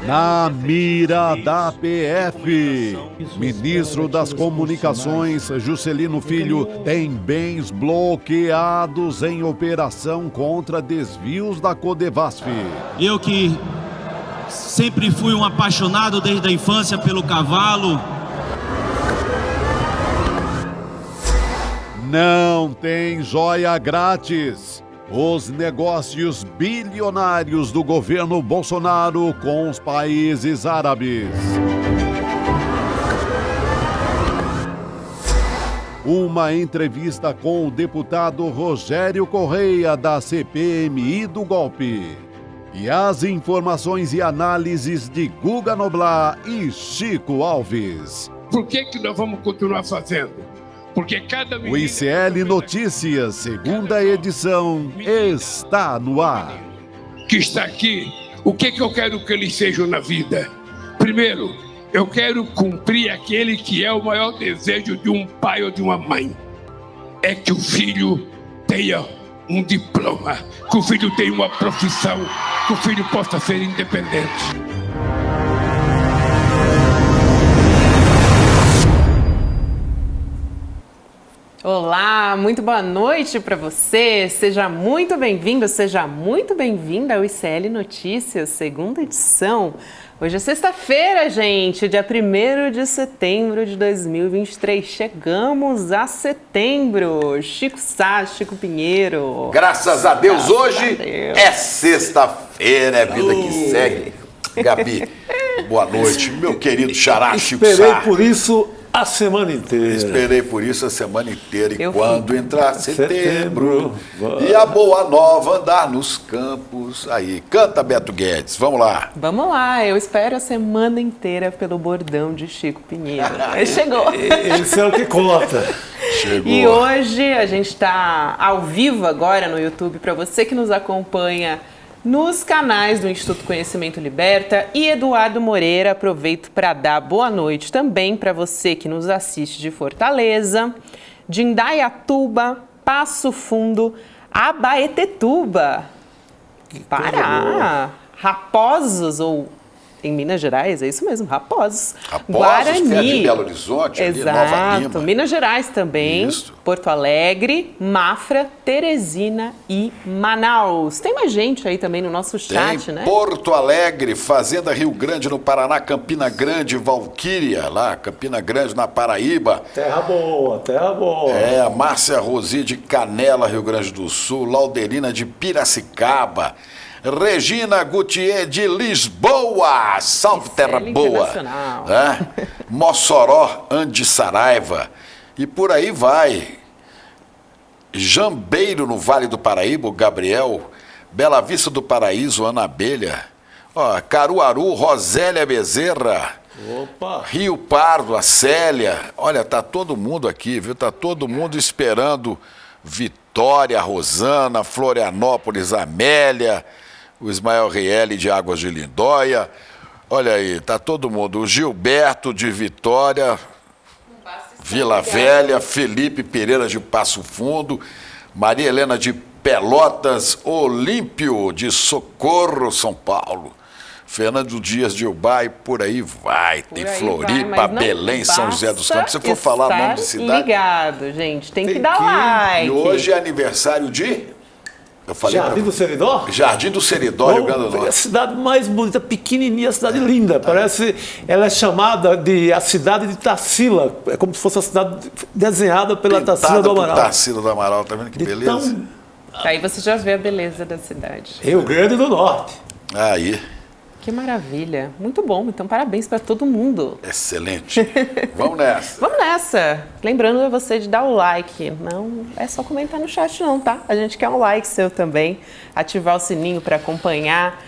Na mira da PF, ministro das Comunicações, Juscelino Filho, tem bens bloqueados em operação contra desvios da Codevasf. Eu que sempre fui um apaixonado desde a infância pelo cavalo. Não tem joia grátis. Os negócios bilionários do governo Bolsonaro com os países árabes. Uma entrevista com o deputado Rogério Correia, da CPMI do golpe. E as informações e análises de Guga Noblar e Chico Alves. Por que nós vamos continuar fazendo? Porque cada o ICL Notícias, segunda edição, está no ar. Que está aqui, o que eu quero que eles sejam na vida? Primeiro, eu quero cumprir aquele que é o maior desejo de um pai ou de uma mãe. É que o filho tenha um diploma, que o filho tenha uma profissão, que o filho possa ser independente. Olá, muito boa noite para você. Seja muito bem-vindo, seja muito bem-vinda ao ICL Notícias, segunda edição. Hoje é sexta-feira, gente, dia 1º de setembro de 2023. Chegamos a setembro. Chico Sá, Chico Pinheiro. Graças a Deus, hoje é sexta-feira, é vida que segue. Gabi, boa noite. Meu querido xará Chico Sá. Esperei por isso a semana inteira. Esperei por isso a semana inteira. E quando entrar setembro e a boa nova andar nos campos. Aí, canta Beto Guedes, vamos lá. Vamos lá, eu espero a semana inteira pelo bordão de Chico Pinheiro. Ele chegou. Esse é o que conta. Chegou. E hoje a gente está ao vivo agora no YouTube para você que nos acompanha nos canais do Instituto Conhecimento Liberta. E Eduardo Moreira, aproveito para dar boa noite também para você que nos assiste de Fortaleza, de Indaiatuba, Passo Fundo, Abaetetuba, Pará, Raposos ou em Minas Gerais, é isso mesmo, Raposos, Guarani, que é de Belo Horizonte, exato, ali, Nova Lima. Minas Gerais também, isso. Porto Alegre, Mafra, Teresina e Manaus. Tem mais gente aí também no nosso chat, tem, né? Porto Alegre, Fazenda Rio Grande no Paraná, Campina Grande, Valquíria, lá, Campina Grande na Paraíba. Terra boa, terra boa. É, a Márcia Rosi de Canela, Rio Grande do Sul, Lauderina de Piracicaba, Regina Gutierre de Lisboa, salve terra boa, Mossoró, Andi Saraiva, e por aí vai. Jambeiro, no Vale do Paraíba, o Gabriel, Bela Vista do Paraíso, Ana Abelha, ó, Caruaru, Rosélia Bezerra, opa. Rio Pardo, a Célia, olha, tá todo mundo aqui, viu? Tá todo mundo esperando Vitória, Rosana, Florianópolis, Amélia, o Ismael Rielli de Águas de Lindóia, olha aí, tá todo mundo, o Gilberto de Vitória, Vila Velha, Felipe Pereira de Passo Fundo, Maria Helena de Pelotas, Olímpio de Socorro, São Paulo, Fernando Dias de Ubai, por aí vai, tem Floripa, Belém, São José dos Campos, se for falar o nome de cidade... ligado, gente, tem que dar like. E hoje é aniversário de... Jardim do Seridó? Jardim do Seridó, Rio Grande do Norte. É a cidade mais bonita, pequenininha, a cidade linda. Parece, ela é chamada de a cidade de Tarsila. É como se fosse a cidade desenhada pela Tarsila do Amaral. Tarsila do Amaral, tá vendo que beleza? Aí você já vê a beleza da cidade. Rio Grande do Norte. Aí. Que maravilha. Muito bom. Então, parabéns para todo mundo. Excelente. Vamos nessa. Vamos nessa. Lembrando a você de dar o like. Não é só comentar no chat não, tá? A gente quer um like seu também. Ativar o sininho para acompanhar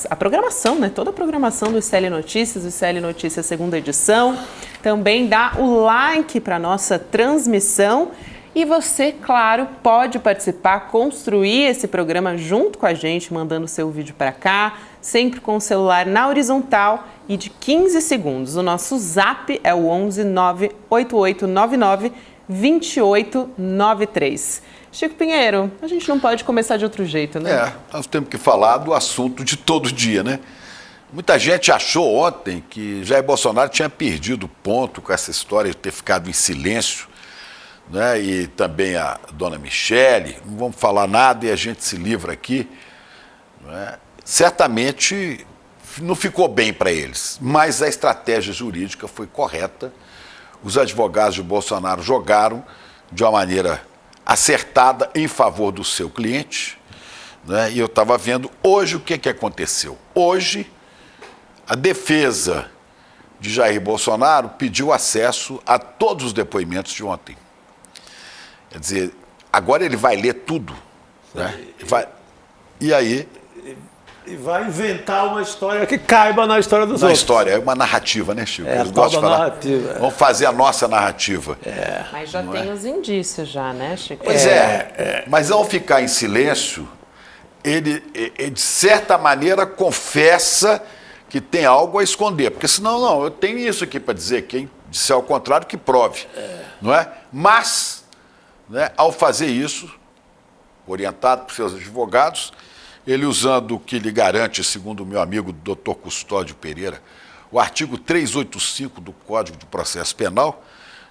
a programação, né? Toda a programação do ICL Notícias, o ICL Notícias segunda edição. Também dá o like para nossa transmissão. E você, claro, pode participar, construir esse programa junto com a gente, mandando seu vídeo para cá, sempre com o celular na horizontal e de 15 segundos. O nosso zap é o 11 98899 2893. Chico Pinheiro, a gente não pode começar de outro jeito, né? Nós temos que falar do assunto de todo dia, né? Muita gente achou ontem que Jair Bolsonaro tinha perdido ponto com essa história de ter ficado em silêncio, né? E também a dona Michele, não vamos falar nada e a gente se livra aqui, né? Certamente não ficou bem para eles, mas a estratégia jurídica foi correta. Os advogados de Bolsonaro jogaram de uma maneira acertada em favor do seu cliente, né? E eu estava vendo hoje o que aconteceu. Hoje, a defesa de Jair Bolsonaro pediu acesso a todos os depoimentos de ontem. Quer dizer, agora ele vai ler tudo, né? E aí... E vai inventar uma história que caiba na história dos outros. Na história, é uma narrativa, né, Chico? É, eles gostam de falar. Narrativa. Vamos fazer a nossa narrativa. Mas já tem os indícios já, né, Chico? Pois mas ao ficar em silêncio, ele, de certa maneira, confessa que tem algo a esconder. Porque senão, não, eu tenho isso aqui para dizer, quem disser ao contrário, que prove. Não é? Mas, né, ao fazer isso, orientado por seus advogados, ele usando o que lhe garante, segundo o meu amigo Dr. Custódio Pereira, o artigo 385 do Código de Processo Penal,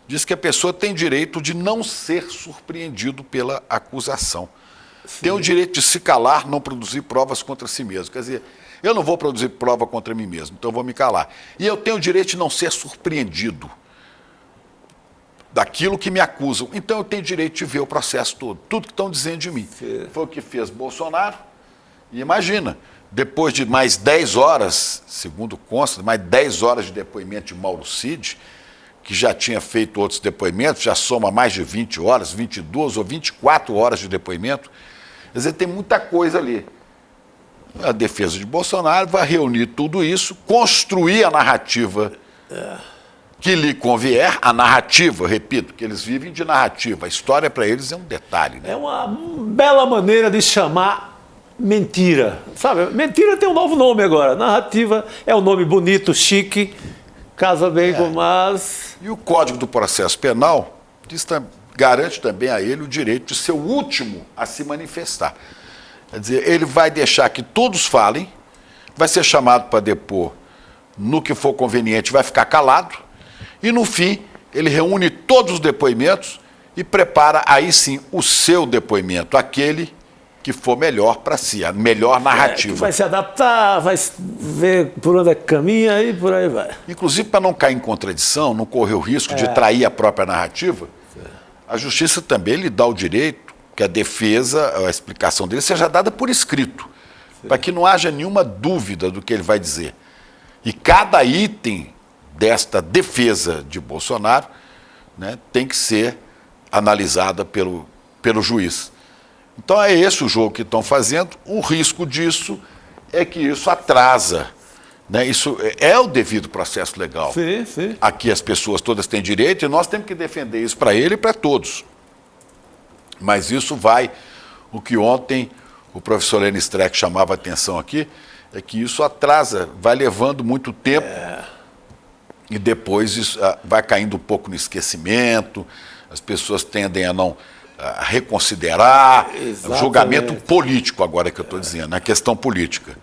diz que a pessoa tem direito de não ser surpreendido pela acusação. Sim. Tem o direito de se calar, não produzir provas contra si mesmo. Quer dizer, eu não vou produzir prova contra mim mesmo, então eu vou me calar. E eu tenho o direito de não ser surpreendido daquilo que me acusam. Então eu tenho direito de ver o processo todo, tudo que estão dizendo de mim. Sim. Foi o que fez Bolsonaro. E imagina, depois de mais 10 horas, segundo consta, mais 10 horas de depoimento de Mauro Cid, que já tinha feito outros depoimentos, já soma mais de 20 horas, 22 ou 24 horas de depoimento. Quer dizer, tem muita coisa ali. A defesa de Bolsonaro vai reunir tudo isso, construir a narrativa que lhe convier, a narrativa, repito, que eles vivem de narrativa. A história para eles é um detalhe, né? É uma bela maneira de chamar mentira, sabe? Mentira tem um novo nome agora. Narrativa é um nome bonito, chique, casa bem com mas... E o Código do Processo Penal garante também a ele o direito de ser o último a se manifestar. Quer dizer, ele vai deixar que todos falem, vai ser chamado para depor no que for conveniente, vai ficar calado, e no fim ele reúne todos os depoimentos e prepara aí sim o seu depoimento, aquele que for melhor para si, a melhor narrativa. Vai se adaptar, vai ver por onde caminha e por aí vai. Inclusive, para não cair em contradição, não correr o risco de trair a própria narrativa, a justiça também lhe dá o direito que a defesa, a explicação dele, seja dada por escrito, para que não haja nenhuma dúvida do que ele vai dizer. E cada item desta defesa de Bolsonaro, né, tem que ser analisada pelo juiz. Então é esse o jogo que estão fazendo. O risco disso é que isso atrasa, né? Isso é o devido processo legal. Sim, sim. Aqui as pessoas todas têm direito e nós temos que defender isso para ele e para todos. Mas isso vai, o que ontem o professor Lenny Streck chamava a atenção aqui, é que isso atrasa, vai levando muito tempo e depois isso vai caindo um pouco no esquecimento, as pessoas tendem a não... reconsiderar. Exatamente. Julgamento político agora que eu estou dizendo, a questão política.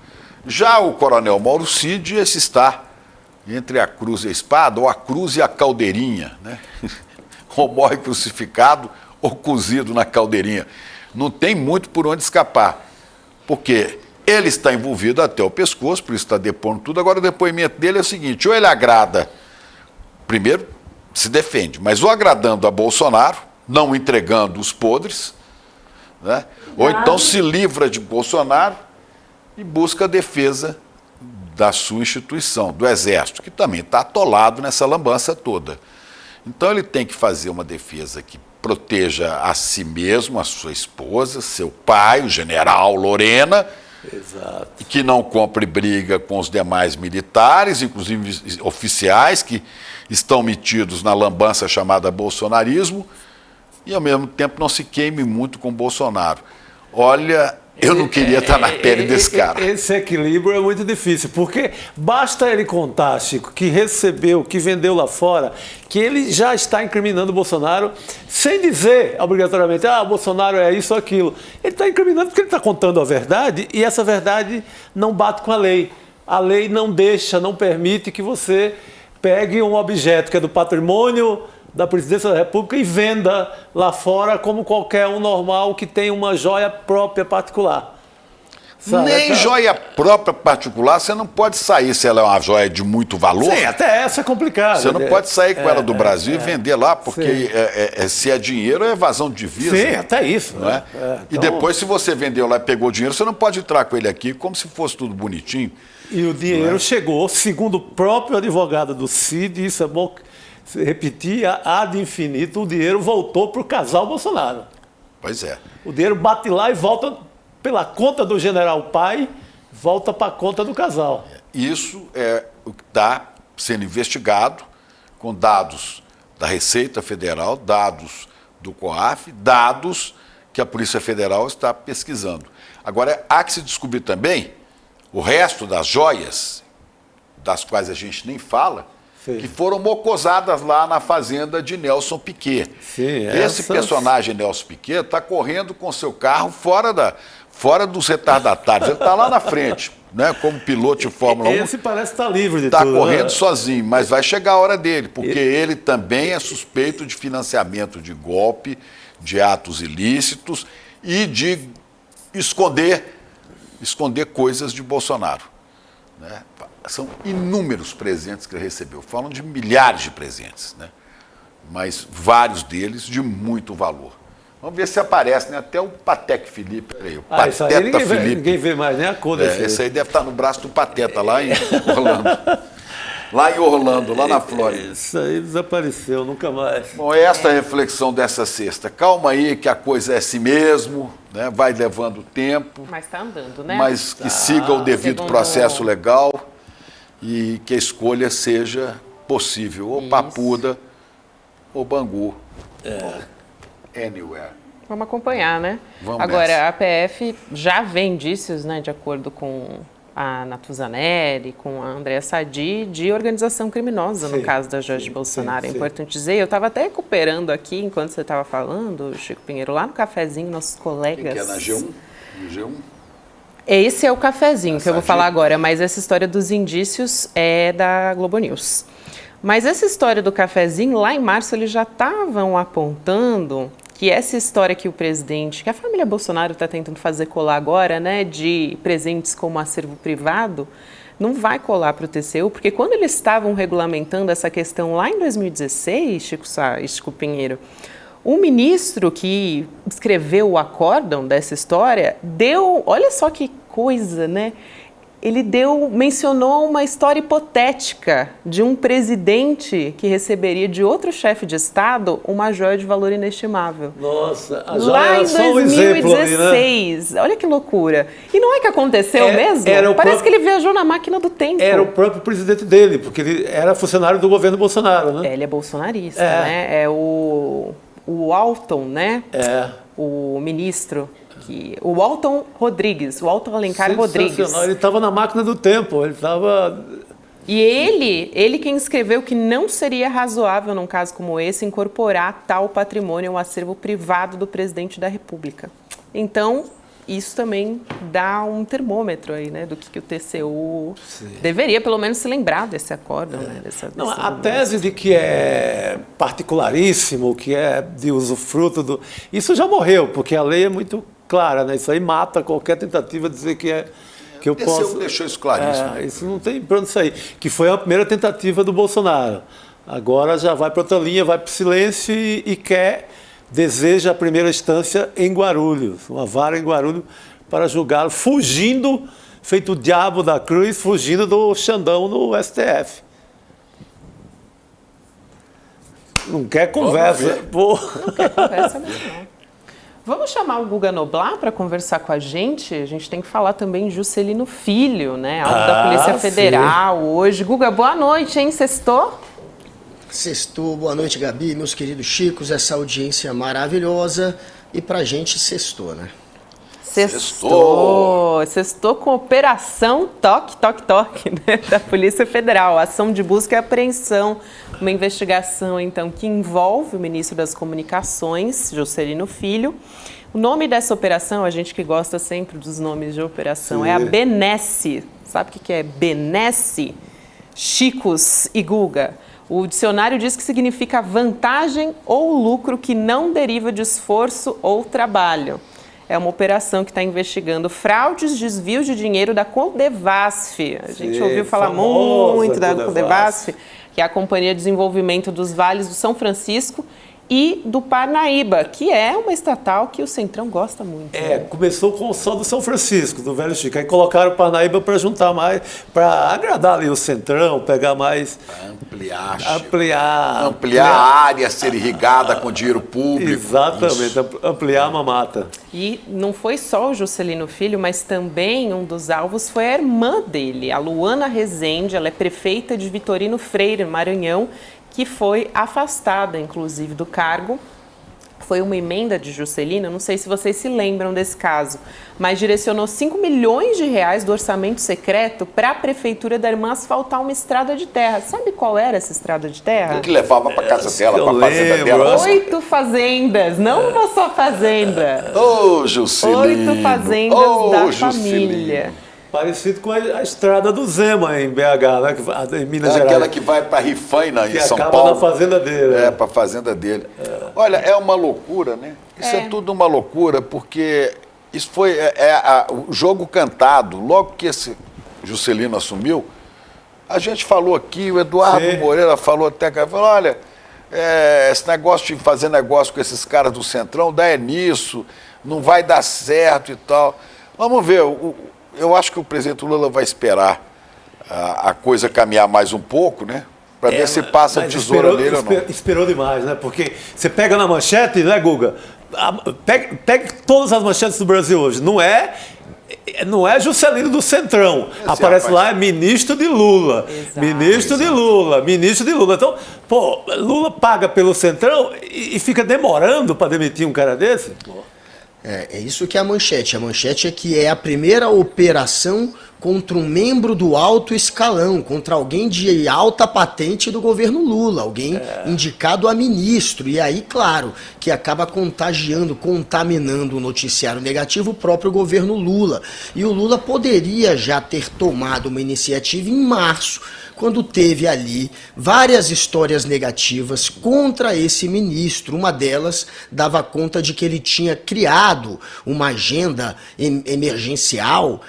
Já o coronel Mauro Cid, esse está entre a cruz e a espada, ou a cruz e a caldeirinha, né? Ou morre crucificado ou cozido na caldeirinha. Não tem muito por onde escapar, porque ele está envolvido até o pescoço, por isso está depondo tudo. Agora o depoimento dele é o seguinte, ou ele agrada, primeiro se defende, mas ou agradando a Bolsonaro, não entregando os podres, né? Ou então se livra de Bolsonaro e busca a defesa da sua instituição, do Exército, que também está atolado nessa lambança toda. Então ele tem que fazer uma defesa que proteja a si mesmo, a sua esposa, seu pai, o general Lorena, exato, e que não compre briga com os demais militares, inclusive oficiais que estão metidos na lambança chamada bolsonarismo, e ao mesmo tempo não se queime muito com Bolsonaro. Olha, eu não queria estar na pele desse cara. Esse equilíbrio é muito difícil, porque basta ele contar, Chico, que recebeu, que vendeu lá fora, que ele já está incriminando o Bolsonaro, sem dizer obrigatoriamente, Bolsonaro é isso ou aquilo. Ele está incriminando porque ele está contando a verdade e essa verdade não bate com a lei. a lei não deixa, não permite que você pegue um objeto que é do patrimônio da Presidência da República e venda lá fora como qualquer um normal que tem uma joia própria particular. Sabe? Nem joia própria particular, você não pode sair se ela é uma joia de muito valor. Sim, até essa é complicada. Você não pode sair com ela do Brasil e vender lá, porque se é dinheiro, é evasão de divisa. Sim, até isso. Não é? E depois, se você vendeu lá e pegou o dinheiro, você não pode entrar com ele aqui como se fosse tudo bonitinho. E o dinheiro chegou, segundo o próprio advogado do Cid, isso é bom repetir, ad infinito, o dinheiro voltou para o casal Bolsonaro. Pois é. O dinheiro bate lá e volta pela conta do general pai, volta para a conta do casal. Isso é o que está sendo investigado com dados da Receita Federal, dados do COAF, dados que a Polícia Federal está pesquisando. Agora, há que se descobrir também o resto das joias, das quais a gente nem fala, Sim. que foram mocosadas lá na fazenda de Nelson Piquet. Sim, Esse personagem, Nelson Piquet, está correndo com seu carro fora dos retardatários. Ele está lá na frente, né, como piloto de Fórmula 1. Esse parece estar livre de Está tudo. correndo né? sozinho, mas vai chegar a hora dele, porque ele também é suspeito de financiamento de golpe, de atos ilícitos e de esconder coisas de Bolsonaro. Né? São inúmeros presentes que ele recebeu. Falam de milhares de presentes, né? Mas vários deles de muito valor. Vamos ver se aparece, né? Até o Patek Philippe. Peraí, o Isso aí Pateta ninguém Philippe. vê mais, nem a cor desse. Esse aí deve estar no braço do Pateta, lá em Orlando. Lá em Orlando, lá na Flórida. Isso aí desapareceu, nunca mais. Bom, esta é a reflexão dessa sexta. Calma aí que a coisa é assim mesmo, né? Vai levando tempo, Mas está andando, né? mas que siga o devido Segundo- processo legal e que a escolha seja possível, ou Papuda, ou Bangu, ou anywhere. Vamos acompanhar, né? Vamos Agora, nessa. a PF já vê indícios, né, de acordo com a Natuzaneri, com a Andréa Sadi, de organização criminosa no Sim, caso da Jorge Bolsonaro. sim, É sim. importante dizer, eu estava até recuperando aqui, enquanto você estava falando, Chico Pinheiro, lá no cafezinho, nossos colegas... Que é na G1? No G1? Esse é o cafezinho que eu vou Sadi. falar agora, mas essa história dos indícios é da Globo News. Mas essa história do cafezinho, lá em março, eles já estavam apontando que essa história que o presidente, que a família Bolsonaro está tentando fazer colar agora, né, de presentes como acervo privado, não vai colar para o TCU, porque quando eles estavam regulamentando essa questão lá em 2016, Chico Pinheiro, o ministro que escreveu o acórdão dessa história deu, olha só que coisa, né? Ele mencionou uma história hipotética de um presidente que receberia de outro chefe de Estado uma joia de valor inestimável. Nossa, a Lá joia em era só um exemplo ali, né? 2016. Olha que loucura. E não é que aconteceu mesmo? era o Parece próprio- que ele viajou na máquina do tempo. Era o próprio presidente dele, porque ele era funcionário do governo Bolsonaro, né? Ele é bolsonarista, É. né? É o Alton, né? É. O ministro, o Alton Rodrigues, o Alton Alencar Rodrigues. Sensacional. Ele estava na máquina do tempo, ele estava... E ele quem escreveu que não seria razoável, num caso como esse, incorporar tal patrimônio ao acervo privado do presidente da República. Então, isso também dá um termômetro aí, né, do que o TCU deveria, pelo menos, se lembrar desse acordo, né? Não, a tese de que é particularíssimo, que é de usufruto do... Isso já morreu, porque a lei é muito clara, né? Isso aí mata qualquer tentativa de dizer que eu TCU posso... deixou isso claríssimo. Isso não tem pra onde sair. Que foi a primeira tentativa do Bolsonaro. Agora já vai para outra linha, vai para o silêncio e deseja a primeira instância em Guarulhos, uma vara em Guarulhos para julgá-lo, fugindo, feito o diabo da cruz, fugindo do Xandão no STF. Não quer conversa. Pô. Não quer conversa mesmo, não. Vamos chamar o Guga Noblar para conversar com a gente? A gente tem que falar também de Juscelino Filho, né? Alvo da Polícia Federal hoje. Guga, boa noite, hein? Sextou? Sextou, boa noite, Gabi, meus queridos Chicos, essa audiência maravilhosa. E pra gente, sextou, né? Sextou com operação Toque, Toque, Toque, né? Da Polícia Federal. Ação de busca e apreensão. Uma investigação, então, que envolve o ministro das Comunicações, Juscelino Filho. O nome dessa operação, a gente que gosta sempre dos nomes de operação, é a Benesse. Sabe o que é benesse? Chicos e Guga. O dicionário diz que significa vantagem ou lucro que não deriva de esforço ou trabalho. É uma operação que está investigando fraudes, desvios de dinheiro da Codevasf. A gente ouviu falar muito da Codevasf, que é a Companhia de Desenvolvimento dos Vales do São Francisco e do Parnaíba, que é uma estatal que o Centrão gosta muito. Começou com o só do São Francisco, do Velho Chico. Aí colocaram o Parnaíba para juntar mais, para agradar ali o Centrão, pegar mais... Ampliar a área, ser irrigada com dinheiro público. Exatamente, ampliar a mamata. E não foi só o Juscelino Filho, mas também um dos alvos foi a irmã dele, a Luana Rezende. Ela é prefeita de Vitorino Freire, Maranhão, que foi afastada, inclusive, do cargo. Foi uma emenda de Juscelino, não sei se vocês se lembram desse caso, mas direcionou 5 milhões de reais do orçamento secreto para a prefeitura da irmã asfaltar uma estrada de terra. Sabe qual era essa estrada de terra? O que levava para casa dela, para a fazenda dela? 8 fazendas, não uma só fazenda. Ô, Juscelino! 8 fazendas da família. Parecido com a estrada do Zema em BH, né? Em Minas Gerais. Aquela que vai para Rifaina, em São Paulo. Que acaba na fazenda dele. Para a fazenda dele. Olha, é uma loucura, né? Isso é tudo uma loucura, porque isso foi o jogo cantado. Logo que esse Juscelino assumiu, a gente falou aqui, o Eduardo Moreira falou até, falou, olha, esse negócio de fazer negócio com esses caras do Centrão, dá nisso, não vai dar certo e tal. Vamos ver, eu acho que o presidente Lula vai esperar a coisa caminhar mais um pouco, né? Para ver se passa a tesoura dele ou não. Esperou demais, né? Porque você pega na manchete, né, Guga? Pega todas as manchetes do Brasil hoje. Não é Juscelino do Centrão. Aparece lá, é ministro de Lula. Exato. Ministro de Lula. Então, Lula paga pelo Centrão e fica demorando para demitir um cara desse? É isso que é a manchete. A manchete é que é a primeira operação contra um membro do alto escalão, contra alguém de alta patente do governo Lula, alguém indicado a ministro. E aí, claro, que acaba contaminando o noticiário negativo o próprio governo Lula. E o Lula poderia já ter tomado uma iniciativa em março, quando teve ali várias histórias negativas contra esse ministro. Uma delas dava conta de que ele tinha criado uma agenda emergencial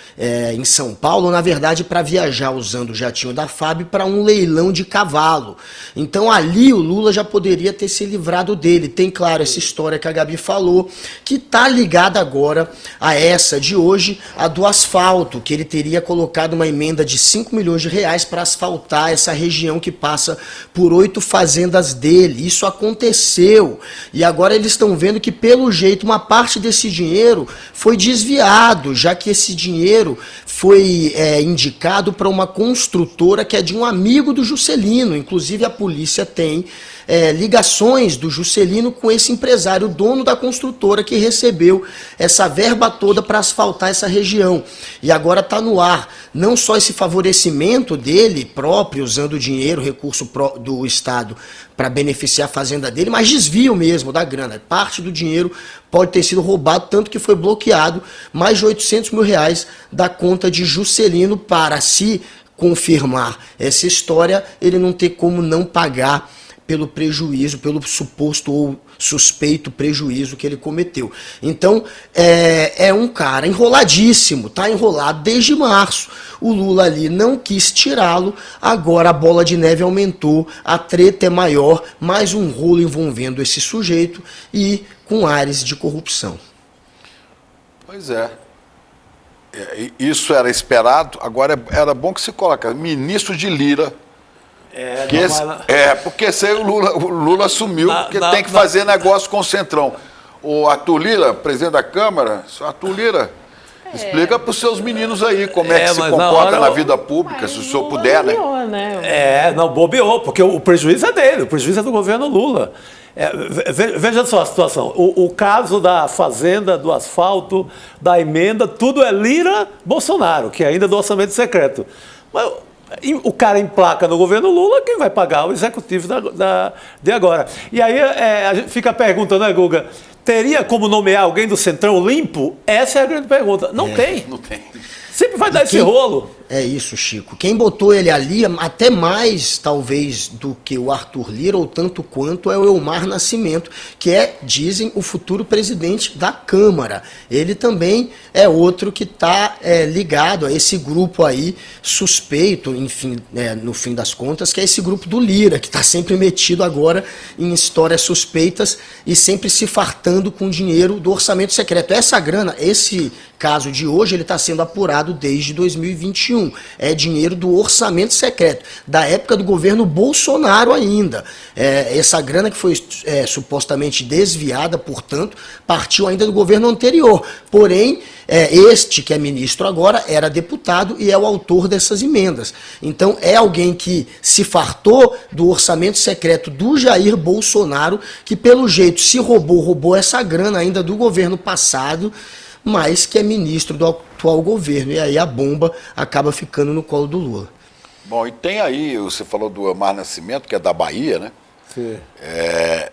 em São Paulo, na verdade, para viajar usando o jatinho da FAB para um leilão de cavalo. Então ali o Lula já poderia ter se livrado dele. Tem, claro, essa história que a Gabi falou, que está ligada agora a essa de hoje, a do asfalto, que ele teria colocado uma emenda de 5 milhões de reais para asfaltar essa região que passa por 8 fazendas dele. Isso aconteceu. E agora eles estão vendo que, pelo jeito, uma parte desse dinheiro foi desviado, já que esse dinheiro foi indicado para uma construtora que é de um amigo do Juscelino. Inclusive, a polícia tem ligações do Juscelino com esse empresário, dono da construtora, que recebeu essa verba toda para asfaltar essa região. E agora está no ar não só esse favorecimento dele próprio, usando o dinheiro, recurso do Estado para beneficiar a fazenda dele, mas desvio mesmo da grana. Parte do dinheiro pode ter sido roubado, tanto que foi bloqueado mais de 800 mil reais da conta de Juscelino para, se confirmar essa história, ele não ter como não pagar pelo prejuízo, pelo suposto ou suspeito prejuízo que ele cometeu. Então, é um cara enroladíssimo, tá enrolado desde março. O Lula ali não quis tirá-lo, agora a bola de neve aumentou, a treta é maior, mais um rolo envolvendo esse sujeito e com áreas de corrupção. Pois é. Isso era esperado, agora era bom que se coloca ministro de Lira. Porque esse aí o Lula assumiu, porque tem que fazer negócio com o Centrão. O Arthur Lira, presidente da Câmara, Arthur Lira, explica para os seus meninos aí como é que se comporta na vida pública, se o senhor puder, né? Não bobeou, porque o prejuízo é dele, o prejuízo é do governo Lula. Veja só a situação, o caso da fazenda, do asfalto, da emenda, tudo é Lira-Bolsonaro, que é ainda do orçamento secreto. Mas o cara emplaca no governo Lula, quem vai pagar? O executivo de agora. E aí a gente fica perguntando, né, Guga? Teria como nomear alguém do Centrão limpo? Essa é a grande pergunta. Não tem. Sempre vai dar esse rolo. É isso, Chico. Quem botou ele ali, até mais talvez do que o Arthur Lira, ou tanto quanto, é o Elmar Nascimento, que é, dizem, o futuro presidente da Câmara. Ele também é outro que está ligado a esse grupo aí, suspeito, enfim, no fim das contas, que é esse grupo do Lira, que está sempre metido agora em histórias suspeitas e sempre se fartando com dinheiro do orçamento secreto. Essa grana, esse caso de hoje, ele está sendo apurado desde 2021. É dinheiro do orçamento secreto, da época do governo Bolsonaro ainda. Essa grana que foi supostamente desviada, portanto, partiu ainda do governo anterior. Porém, este que é ministro agora era deputado e é o autor dessas emendas. Então, é alguém que se fartou do orçamento secreto do Jair Bolsonaro, que pelo jeito se roubou essa grana ainda do governo passado, mas que é ministro do atual governo. E aí a bomba acaba ficando no colo do Lula. Bom, e tem aí, você falou do Elmar Nascimento, que é da Bahia, né? Sim.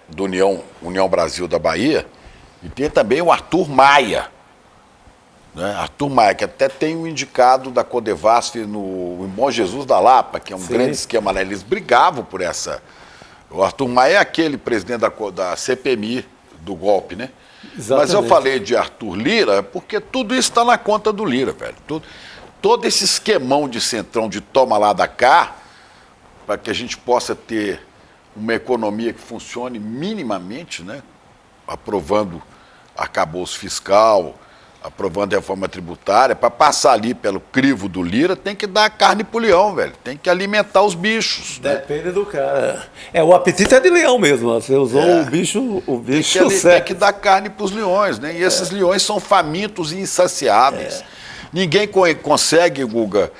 Do União Brasil da Bahia. E tem também o Arthur Maia. Né? Arthur Maia, que até tem um indicado da Codevasf em Bom Jesus da Lapa, que é um grande esquema lá. Eles brigavam por essa. O Arthur Maia é aquele presidente da CPMI do golpe, né? Exatamente. Mas eu falei de Arthur Lira porque tudo isso está na conta do Lira, velho. Todo esse esquemão de centrão, de toma lá da cá, para que a gente possa ter uma economia que funcione minimamente, né? Aprovando arcabouço fiscal, aprovando a reforma tributária, para passar ali pelo crivo do Lira, tem que dar carne pro leão, velho. Tem que alimentar os bichos. Depende, né, do cara. O apetite é de leão mesmo. Você usou o bicho tem que dar carne pros leões, né? E esses leões são famintos e insaciáveis. Ninguém consegue, Guga,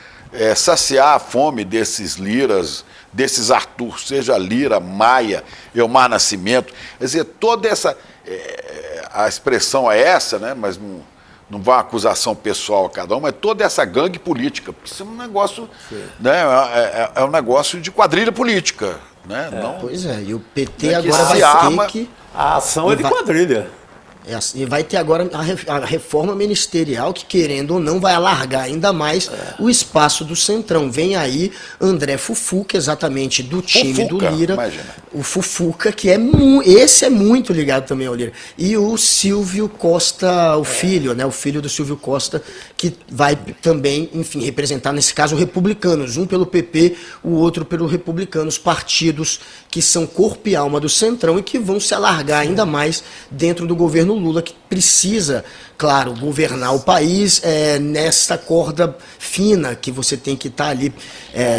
saciar a fome desses Liras, desses Arthur, seja Lira, Maia, Elmar Nascimento. Quer dizer, toda essa... a expressão é essa, né? Mas não vai uma acusação pessoal a cada um, mas toda essa gangue política, porque isso é um negócio, né, é um negócio de quadrilha política, né? Não, pois é, e o PT agora vai ter que... A ação é de quadrilha. E vai ter agora a reforma ministerial que, querendo ou não, vai alargar ainda mais o espaço do Centrão. Vem aí André Fufuca, exatamente do time do Lira. Imagina. O Fufuca, que esse é muito ligado também ao Lira. E o Silvio Costa, o filho, né? O filho do Silvio Costa, que vai também, enfim, representar, nesse caso, republicanos. Um pelo PP, o outro pelo Republicanos. Partidos que são corpo e alma do Centrão e que vão se alargar ainda mais dentro do governo Lula, que precisa, claro, governar o país nessa corda fina, que você tem que estar ali,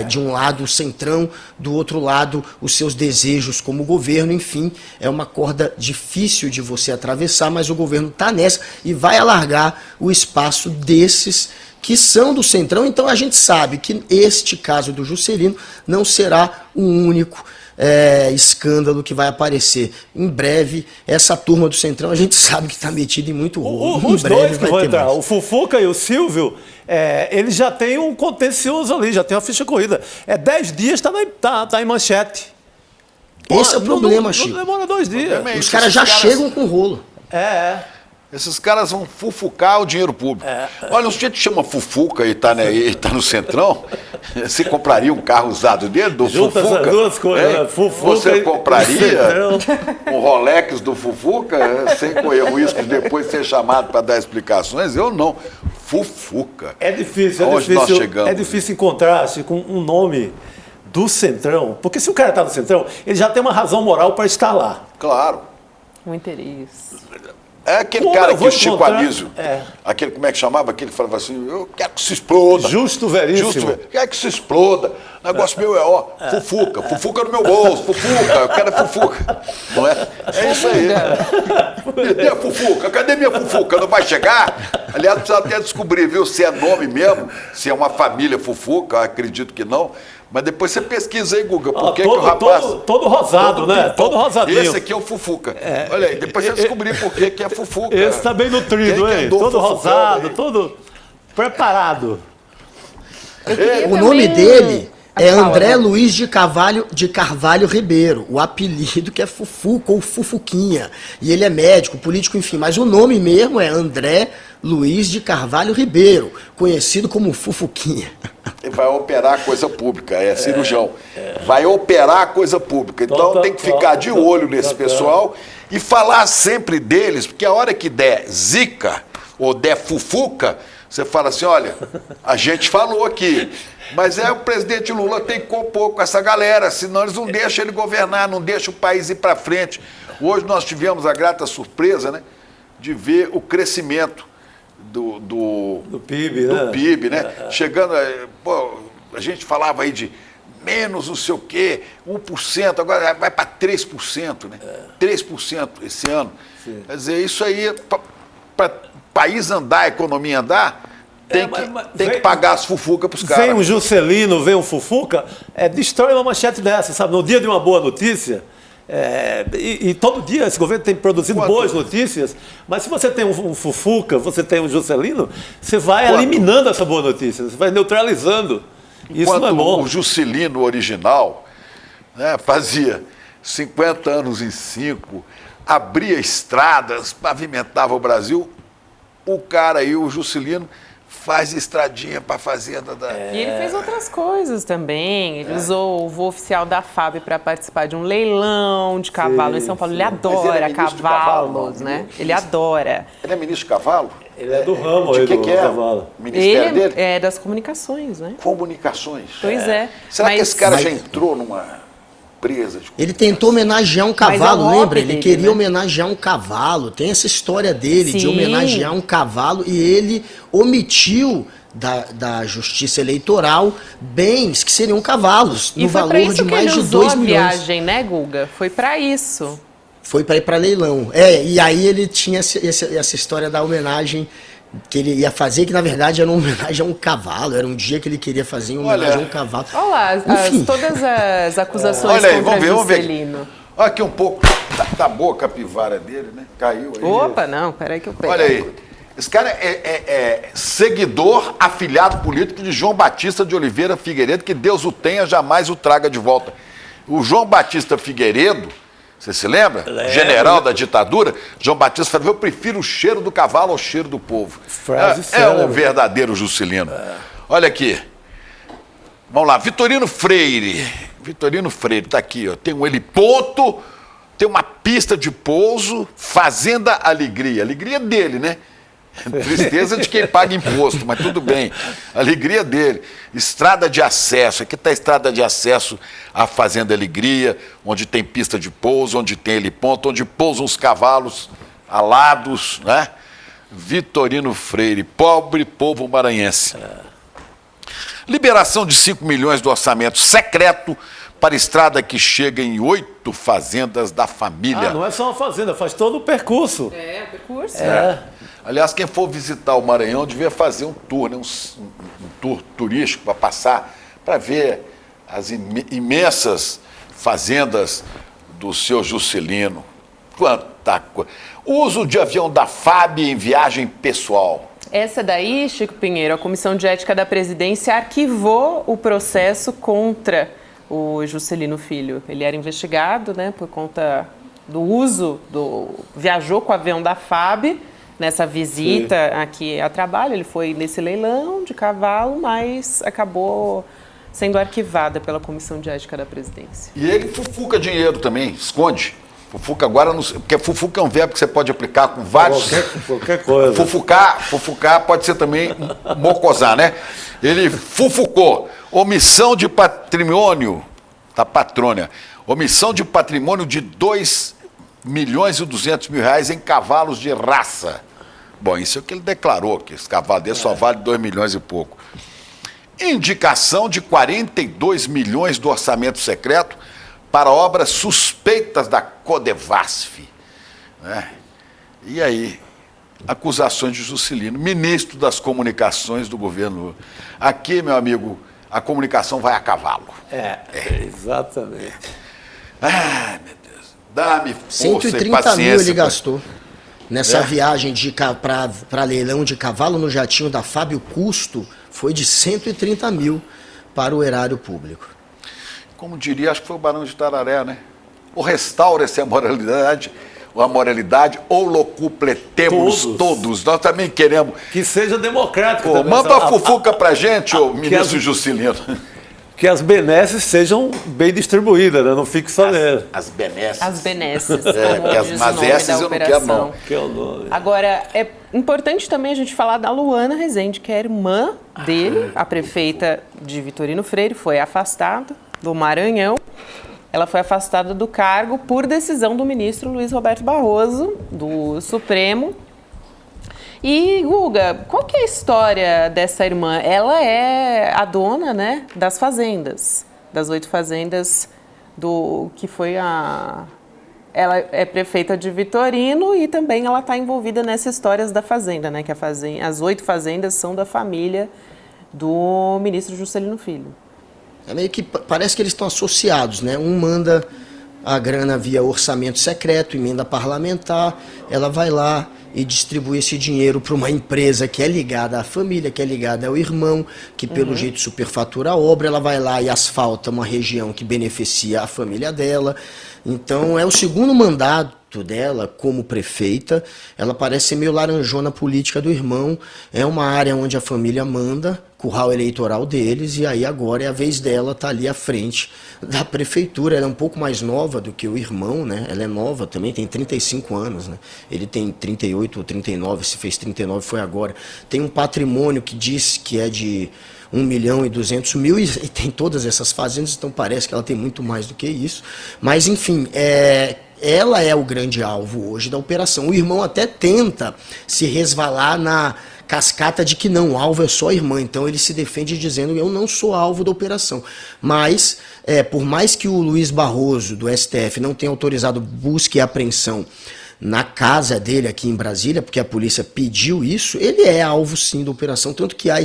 de um lado o Centrão, do outro lado os seus desejos como governo, enfim, é uma corda difícil de você atravessar, mas o governo está nessa e vai alargar o espaço desses que são do Centrão. Então a gente sabe que este caso do Juscelino não será o único escândalo que vai aparecer. Em breve, essa turma do Centrão, a gente sabe que está metida em muito rolo. Os dois que vão entrar, o Fufuca e o Silvio, eles já têm um contencioso ali, já tem uma ficha corrida. 10 dias tá em manchete. Esse é o problema, Chico. Não demora 2 dias. Os caras já chegam com rolo. Esses caras vão fufucar o dinheiro público. Olha, um sujeito que chama Fufuca e tá no Centrão, você compraria um carro usado dele, do Junta Fufuca? Essas duas coisas, né? Fufuca você compraria e um Rolex do Fufuca, sem correr o risco de depois ser chamado para dar explicações? Eu não. Fufuca. É difícil, Onde nós chegamos? É difícil encontrar com um nome do Centrão, porque se o cara está no Centrão, ele já tem uma razão moral para estar lá. Claro. Um interesse. É aquele Como cara eu que vou o Chico encontrar? Anísio, aquele, como é que chamava? Aquele que falava assim, eu quero que se exploda. Justo Veríssimo. Quero que se exploda. O negócio meu Fufuca. Fufuca no meu bolso. Fufuca, eu quero Fufuca. Não é? É isso aí. Cadê a Fufuca? Cadê minha Fufuca? Não vai chegar? Aliás, precisa até descobrir, viu, se é nome mesmo, se é uma família Fufuca, eu acredito que não. Mas depois você pesquisa aí, Guga, por que o rapaz... Todo rosado, né? Todo rosadinho. Esse aqui é o Fufuca. Olha aí, depois você descobrir por que é Fufuca. Esse tá bem nutrido, hein? Todo rosado, todo preparado. O nome dele É Fala, André Guga. Luiz de Carvalho Ribeiro, o apelido que é Fufuca ou Fufuquinha. E ele é médico, político, enfim, mas o nome mesmo é André Luiz de Carvalho Ribeiro, conhecido como Fufuquinha. Ele vai operar coisa pública, é cirurgião. Vai operar coisa pública. Então tem que ficar de olho nesse pessoal e falar sempre deles, porque a hora que der zica ou der fufuca, você fala assim, olha, a gente falou aqui, mas o presidente Lula tem que compor com essa galera, senão eles não deixam ele governar, não deixam o país ir para frente. Hoje nós tivemos a grata surpresa, né, de ver o crescimento do PIB, né? do PIB, né? Chegando, pô, a gente falava aí de menos não sei o quê, 1%, agora vai para 3%, né? 3% esse ano. Sim. Quer dizer, isso aí, para o país andar, a economia andar, tem que pagar as fufucas para os caras. Vem um Juscelino, vem um Fufuca, destrói uma manchete dessa, sabe? No dia de uma boa notícia, e todo dia esse governo tem produzido boas notícias, mas se você tem um Fufuca, você tem um Juscelino, você vai eliminando essa boa notícia, você vai neutralizando. Isso não é bom. O Juscelino original, né, fazia 50 anos em 5, abria estradas, pavimentava o Brasil, o cara aí, o Juscelino, faz estradinha para a fazenda da... E ele fez outras coisas também. Ele usou o voo oficial da FAB para participar de um leilão de cavalo em São Paulo. Ele adora cavalos, né? Ele adora. Ele é ministro de cavalo? Ele é do ramo De aí do que é? cavalo. O ministério Ele dele? é das comunicações, né? Comunicações. Pois é. Será que Mas- esse cara já entrou numa empresa de... Ele tentou homenagear um Mas é o cavalo, hobby lembra? Ele dele, queria né? homenagear um cavalo. Tem essa história dele de Sim. homenagear um cavalo e ele omitiu da Justiça Eleitoral bens que seriam cavalos, E no foi para valor isso de que mais ele de usou 2 a milhões. viagem, né, Guga? Foi para isso. Foi para ir para leilão. E aí ele tinha essa história da homenagem que ele ia fazer, que na verdade era uma homenagem a um cavalo. Era um dia que ele queria fazer em homenagem a um cavalo. Olha lá, Enfim. todas as acusações Olha aí, contra vamos ver. Juscelino. Olha aqui um pouco da boa capivara dele, né? Caiu aí. Opa, não, peraí que eu pego. Olha aí. Esse cara é seguidor, afiliado político de João Batista de Oliveira Figueiredo, que Deus o tenha, jamais o traga de volta. O João Batista Figueiredo, você se lembra? General da ditadura. João Batista falou, eu prefiro o cheiro do cavalo ao cheiro do povo. Frase É célebre. um verdadeiro Juscelino. Olha aqui. Vamos lá, Vitorino Freire. Vitorino Freire, tá aqui, ó. Tem um heliponto, tem uma pista de pouso, Fazenda Alegria. Alegria dele, né? Tristeza de quem paga imposto, mas tudo bem. Alegria dele. Estrada de acesso. Aqui está a estrada de acesso à Fazenda Alegria, onde tem pista de pouso, onde tem heliponto, onde pousam os cavalos alados, né? Vitorino Freire, pobre povo maranhense. Liberação de 5 milhões do orçamento secreto para estrada que chega em 8 fazendas da família. Não é só uma fazenda, faz todo o percurso. É, o percurso. Aliás, quem for visitar o Maranhão devia fazer um tour, né? um tour turístico para passar, para ver as imensas fazendas do seu Juscelino. Quanta coisa. Uso de avião da FAB em viagem pessoal. Essa daí, Chico Pinheiro, a Comissão de Ética da Presidência arquivou o processo contra o Juscelino Filho. Ele era investigado, né, por conta do uso viajou com o avião da FAB nessa visita aqui a trabalho. Ele foi nesse leilão de cavalo, mas acabou sendo arquivada pela Comissão de Ética da Presidência. E ele fufuca dinheiro também, esconde. Fufuca agora, porque fufuca é um verbo que você pode aplicar com vários... Qualquer coisa. Fufucar pode ser também mocosar, né? Ele fufucou. Omissão de patrimônio, da patrônia. Omissão de patrimônio de 2 milhões e 200 mil reais em cavalos de raça. Bom, isso é o que ele declarou, que esse cavalo dele só vale 2 milhões e pouco. Indicação de 42 milhões do orçamento secreto para obras suspeitas da Codevasf. Né? E aí, acusações de Juscelino, ministro das comunicações do governo Lula. Aqui, meu amigo, a comunicação vai a cavalo. Exatamente. Ai, meu Deus. Dá-me força 130 e mil paciência. ele gastou. Nessa viagem para leilão de cavalo no jatinho da FAB, o custo foi de 130 mil. para o erário público. Como diria, acho que foi o Barão de Tararé, né? Ou restaura-se a moralidade ou locupletemos todos. Nós também queremos. Que seja democrático. Pô, manda a fufuca pra gente, ô ministro Juscelino. Que as benesses sejam bem distribuídas, né? Não fique só nele. As benesses. As benesses. Porque as mazeses eu não quero, não. Que é o nome. Agora, é importante também a gente falar da Luana Rezende, que é irmã dele, a prefeita de Vitorino Freire, foi afastada do Maranhão. Ela foi afastada do cargo por decisão do ministro Luiz Roberto Barroso, do Supremo. E, Guga, qual que é a história dessa irmã? Ela é a dona, né, das fazendas, das 8 fazendas que foi a... Ela é prefeita de Vitorino e também ela está envolvida nessas histórias da fazenda, né, que as 8 fazendas são da família do ministro Juscelino Filho. É meio que parece que eles estão associados, né? Um manda a grana via orçamento secreto, emenda parlamentar, ela vai lá e distribui esse dinheiro para uma empresa que é ligada à família, que é ligada ao irmão, que pelo jeito superfatura a obra, ela vai lá e asfalta uma região que beneficia a família dela. Então é o segundo mandato dela como prefeita. Ela parece ser meio laranjona política do irmão. É uma área onde a família manda, curral eleitoral deles, e aí agora é a vez dela estar ali à frente da prefeitura. Ela é um pouco mais nova do que o irmão, né? Ela é nova também, tem 35 anos, né? Ele tem 38 ou 39, se fez 39 foi agora. Tem um patrimônio que diz que é de 1.200.000 e tem todas essas fazendas, então parece que ela tem muito mais do que isso. Mas, enfim, ela é o grande alvo hoje da operação. O irmão até tenta se resvalar na cascata de que não, o alvo é só a irmã. Então ele se defende dizendo: eu não sou alvo da operação. Mas, por mais que o Luiz Barroso, do STF, não tenha autorizado busca e apreensão na casa dele aqui em Brasília, porque a polícia pediu isso, ele é alvo sim da operação, tanto que há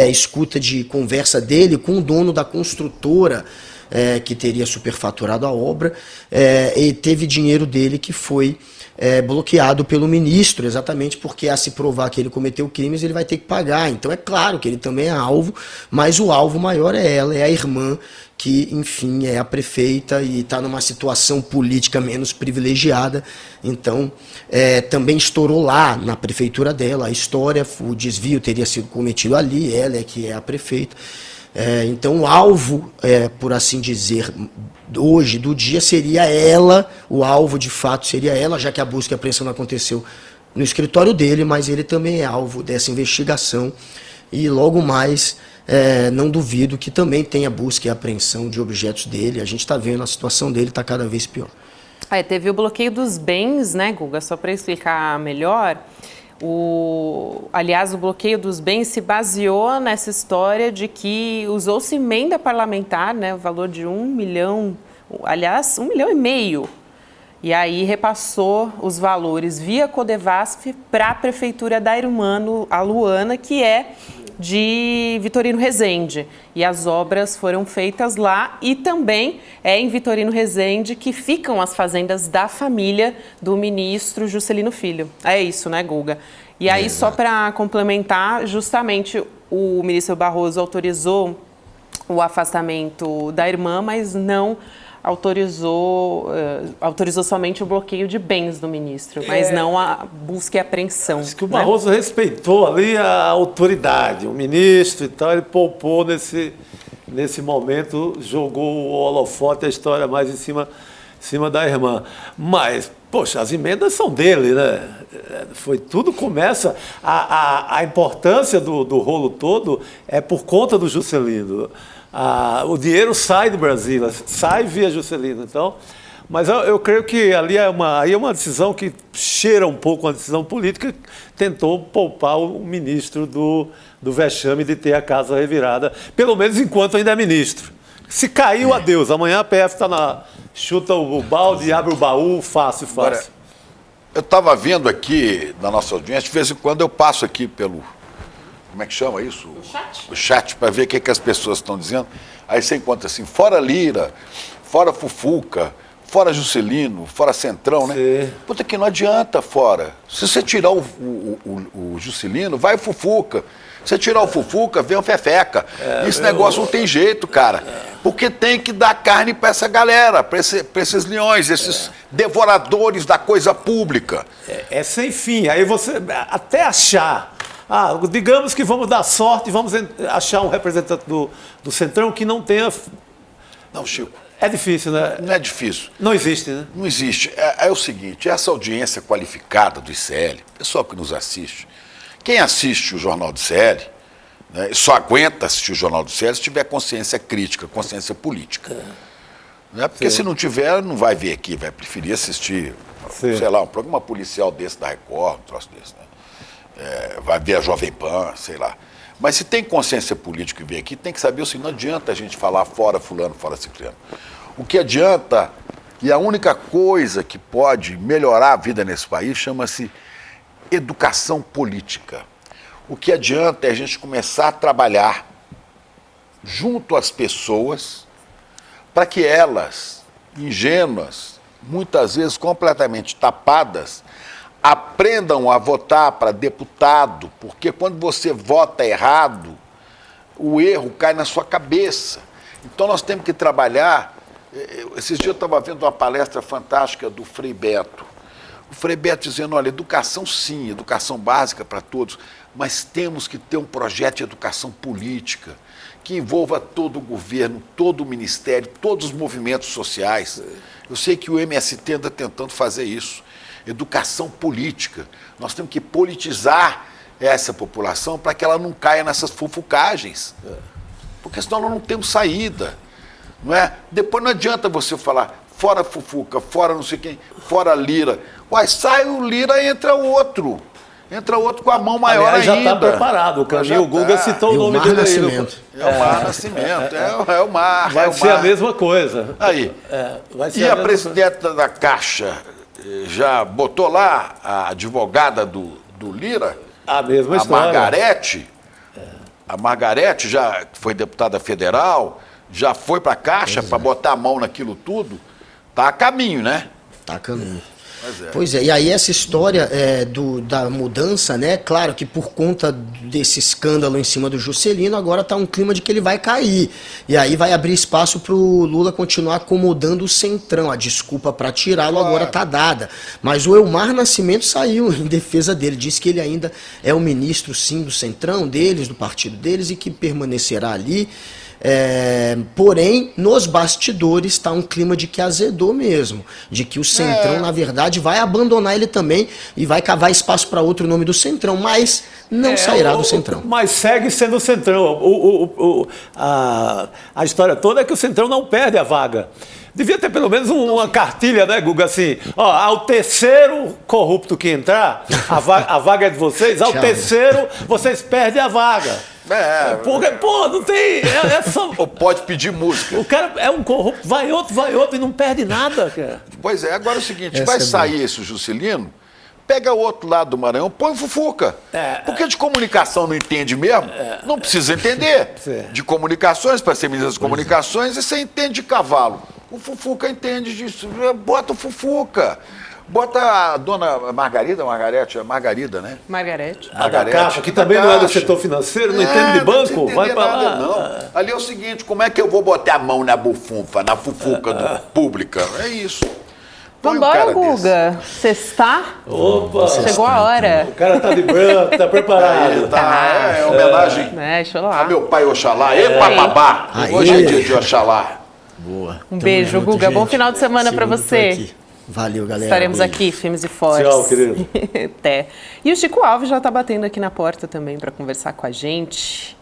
escuta de conversa dele com o dono da construtora que teria superfaturado a obra, e teve dinheiro dele que foi bloqueado pelo ministro, exatamente porque, a se provar que ele cometeu crimes, ele vai ter que pagar. Então é claro que ele também é alvo, mas o alvo maior é ela, é a irmã, que, enfim, é a prefeita e está numa situação política menos privilegiada. Então, também estourou lá na prefeitura dela a história, o desvio teria sido cometido ali, ela é que é a prefeita. Então, o alvo, por assim dizer, hoje, do dia, seria ela, o alvo de fato seria ela, já que a busca e a apreensão não aconteceu no escritório dele, mas ele também é alvo dessa investigação e logo mais, não duvido que também tenha busca e apreensão de objetos dele. A gente está vendo a situação dele está cada vez pior. Teve o bloqueio dos bens, né, Guga? Só para explicar melhor, aliás, o bloqueio dos bens se baseou nessa história de que usou-se emenda parlamentar, né, o valor de 1 milhão, aliás, 1,5 milhão, e aí repassou os valores via Codevasf para a prefeitura da irmã, a Luana, que é de Vitorino Rezende. E as obras foram feitas lá e também é em Vitorino Rezende que ficam as fazendas da família do ministro Juscelino Filho. É isso, né, Guga? E aí, só para complementar, justamente o ministro Barroso autorizou o afastamento da irmã, mas não autorizou somente o bloqueio de bens do ministro, mas não a busca e apreensão. Acho que o Barroso respeitou ali a autoridade, o ministro e tal, ele poupou nesse momento, jogou o holofote, a história mais em cima da irmã. Mas, poxa, as emendas são dele, né? Tudo começa, a importância do rolo todo é por conta do Juscelino. O dinheiro sai do Brasil, sai via Juscelino. Então, mas eu creio que ali é uma decisão que cheira um pouco uma decisão política, tentou poupar o ministro do vexame de ter a casa revirada, pelo menos enquanto ainda é ministro. Se caiu, adeus. Amanhã a PF chuta o balde e abre o baú, fácil. Agora, eu estava vendo aqui na nossa audiência, de vez em quando eu passo aqui pelo... Como é que chama isso? O chat, para ver o que as pessoas estão dizendo. Aí você encontra assim, fora Lira, fora Fufuca, fora Juscelino, fora Centrão, né? Sim. Puta que não adianta fora. Se você tirar o Juscelino, vai Fufuca. Você tirar o Fufuca, vem o Fefeca. Esse negócio não tem jeito, cara. Porque tem que dar carne para essa galera, para esses leões, esses devoradores da coisa pública. É sem fim. Aí você até achar. Digamos que vamos dar sorte, vamos achar um representante do Centrão que não tenha. Não, Chico. É difícil, né? Não é difícil. Não existe, né? Não existe. É o seguinte, essa audiência qualificada do ICL, pessoal que nos assiste, quem assiste o Jornal do ICL, né, só aguenta assistir o Jornal do ICL se tiver consciência crítica, consciência política. Né? Porque se não tiver, não vai ver aqui, vai preferir assistir, sei lá, um programa policial desse da Record, um troço desse, né? Vai ver a Jovem Pan, sei lá. Mas se tem consciência política e vem aqui, tem que saber o seguinte, não adianta a gente falar fora fulano, fora ciclano. O que adianta, e a única coisa que pode melhorar a vida nesse país, chama-se educação política. O que adianta é a gente começar a trabalhar junto às pessoas para que elas, ingênuas, muitas vezes completamente tapadas, aprendam a votar para deputado, porque quando você vota errado, o erro cai na sua cabeça. Então nós temos que trabalhar. Esses dias eu estava vendo uma palestra fantástica do Frei Beto. O Frei Beto dizendo, olha, educação sim, educação básica para todos, mas temos que ter um projeto de educação política que envolva todo o governo, todo o ministério, todos os movimentos sociais. Eu sei que o MST anda tentando fazer isso. Educação política. Nós temos que politizar essa população para que ela não caia nessas fofocagens. Porque senão nós não temos saída. Não é? Depois não adianta você falar fora Fufuca, fora não sei quem, fora Lira. Uai, sai o Lira e entra outro. Entra outro com a mão maior ainda. Já está preparado. O Camilo Guga citou o nome dele aí. É o Mar Nascimento. É o Mar. Vai ser a mesma coisa. Aí. E a presidenta da Caixa já botou lá a advogada do Lira? A mesma história. Margarete. A Margarete já foi deputada federal, já foi para a Caixa para botar a mão naquilo tudo. Tá a caminho, né? Tá a caminho. Pois é, e aí essa história da mudança, né? Claro que por conta desse escândalo em cima do Juscelino, agora tá um clima de que ele vai cair. E aí vai abrir espaço pro Lula continuar acomodando o Centrão. A desculpa para tirá-lo agora tá dada. Mas o Elmar Nascimento saiu em defesa dele, disse que ele ainda é o ministro, sim, do Centrão deles, do partido deles, e que permanecerá ali. Porém, nos bastidores está um clima de que azedou mesmo, de que o Centrão, na verdade, vai abandonar ele também e vai cavar espaço para outro nome do Centrão, mas não sairá do Centrão. Mas segue sendo o Centrão. A história toda é que o Centrão não perde a vaga. Devia ter pelo menos uma cartilha, né, Guga, assim, ao terceiro corrupto que entrar, a vaga é de vocês, ao terceiro vocês perdem a vaga. Porque, não tem. Só... Ou pode pedir música. O cara é um corrupto, vai outro e não perde nada, cara. Pois é, agora é o seguinte: vai sair esse Juscelino, pega o outro lado do Maranhão, põe o Fufuca. Porque de comunicação não entende mesmo, não precisa entender. De comunicações, para ser ministro das comunicações, e você entende de cavalo. O Fufuca entende disso. Bota o Fufuca. Bota a dona Margarida, Margarida, né? Margarete. A da Caixa, que também não é do setor financeiro, não entende de banco, vai pra lá. Não. Ali é o seguinte, como é que eu vou botar a mão na bufunfa, na fufuca pública? É isso. Vambora, Guga. Sextar? Opa! Chegou a hora. O cara tá de branco, tá preparado. É homenagem deixa eu lá. a meu pai Oxalá. Babá! Hoje é dia de Oxalá. Boa. Um beijo, Guga. Bom final de semana pra você. Valeu, galera. Estaremos aqui, firmes e fortes. Tchau, querido. Até. E o Chico Alves já está batendo aqui na porta também para conversar com a gente.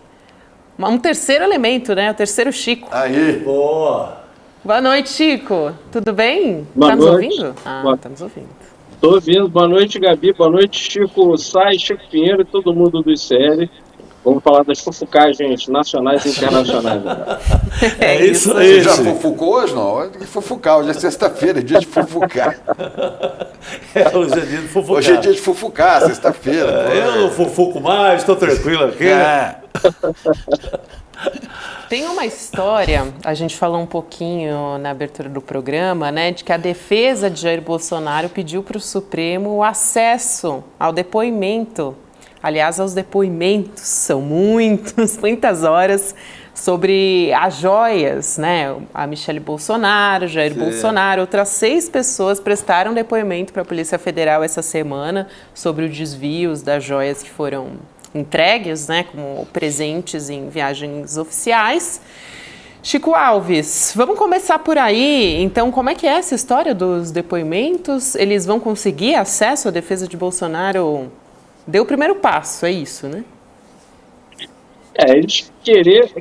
Um terceiro elemento, né? O terceiro Chico. Aí. Boa. Boa noite, Chico. Tudo bem? Boa nos noite. ouvindo? Tá nos ouvindo. Estou ouvindo. Boa noite, Gabi. Boa noite, Chico Sai, Chico Pinheiro e todo mundo do ICL. Vamos falar das fofocagens nacionais e internacionais. É isso aí. Você já fofucou hoje? Não, é de fofocar. Hoje é sexta-feira, é dia de fofocar. Hoje é dia de fofocar. Hoje é dia de fofocar, sexta-feira. Eu não fofoco mais, estou tranquilo aqui. Tem uma história, a gente falou um pouquinho na abertura do programa, né, de que a defesa de Jair Bolsonaro pediu para o Supremo o acesso ao depoimento aliás, aos depoimentos, são muitas horas, sobre as joias, né? A Michele Bolsonaro, Jair Bolsonaro, outras 6 pessoas prestaram depoimento para a Polícia Federal essa semana sobre os desvios das joias que foram entregues, né, como presentes em viagens oficiais. Chico Alves, vamos começar por aí. Então, como é que é essa história dos depoimentos? Eles vão conseguir acesso à defesa de Bolsonaro? Deu o primeiro passo, é isso, né? Eles querer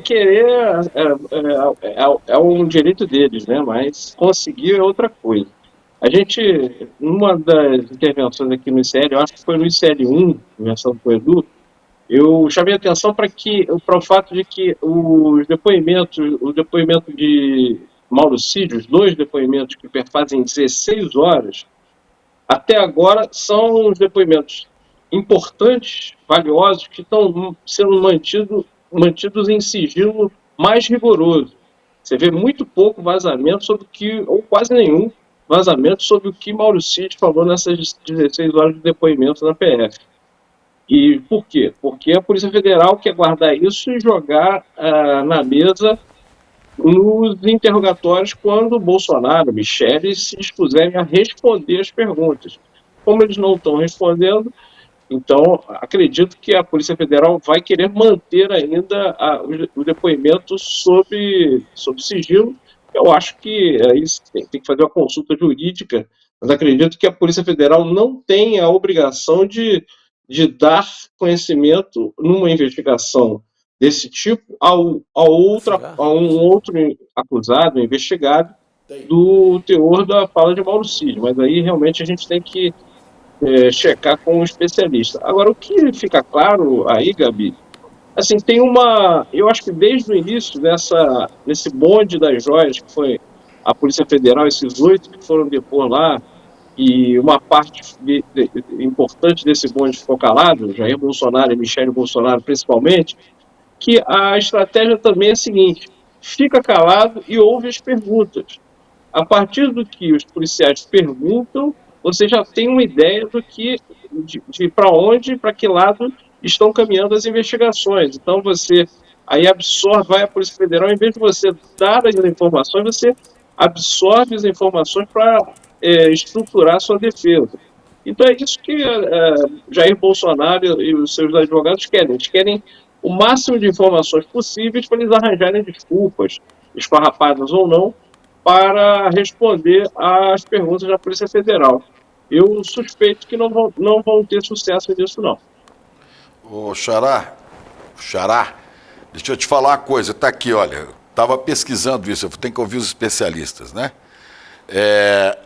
é um direito deles, né? Mas conseguir é outra coisa. A gente, numa das intervenções aqui no ICL, eu acho que foi no ICL 1, conversando com o Edu, eu chamei a atenção para o fato de que o depoimento de Mauro Cid, os 2 depoimentos que fazem 16 horas, até agora são os depoimentos importantes, valiosos, que estão sendo mantidos em sigilo mais rigoroso. Você vê muito pouco vazamento ou quase nenhum vazamento sobre o que Mauro Cid falou nessas 16 horas de depoimento na PF. E por quê? Porque a Polícia Federal quer guardar isso e jogar na mesa nos interrogatórios quando Bolsonaro, Michele, se dispuserem a responder as perguntas. Como eles não estão respondendo, então acredito que a Polícia Federal vai querer manter ainda o depoimento sob sigilo. Eu acho que isso tem que fazer uma consulta jurídica, mas acredito que a Polícia Federal não tem a obrigação de dar conhecimento numa investigação desse tipo a um outro acusado, investigado, do teor da fala de Mauro Cid. Mas aí realmente a gente tem que checar com um especialista. Agora, o que fica claro aí, Gabi, assim, eu acho que desde o início nesse bonde das joias, que foi a Polícia Federal, esses 8 que foram depor lá, e uma parte importante desse bonde ficou calado, Jair Bolsonaro e Michele Bolsonaro principalmente, que a estratégia também é a seguinte: fica calado e ouve as perguntas. A partir do que os policiais perguntam, você já tem uma ideia de para onde, para que lado estão caminhando as investigações. Então você aí vai à Polícia Federal, em vez de você dar as informações, você absorve as informações para estruturar a sua defesa. Então é isso que Jair Bolsonaro e os seus advogados querem. Eles querem o máximo de informações possíveis para eles arranjarem desculpas, esfarrapadas ou não, para responder às perguntas da Polícia Federal. Eu suspeito que não vão ter sucesso nisso, não. Ô, Xará, deixa eu te falar uma coisa, está aqui, olha, estava pesquisando isso, eu tenho que ouvir os especialistas, né?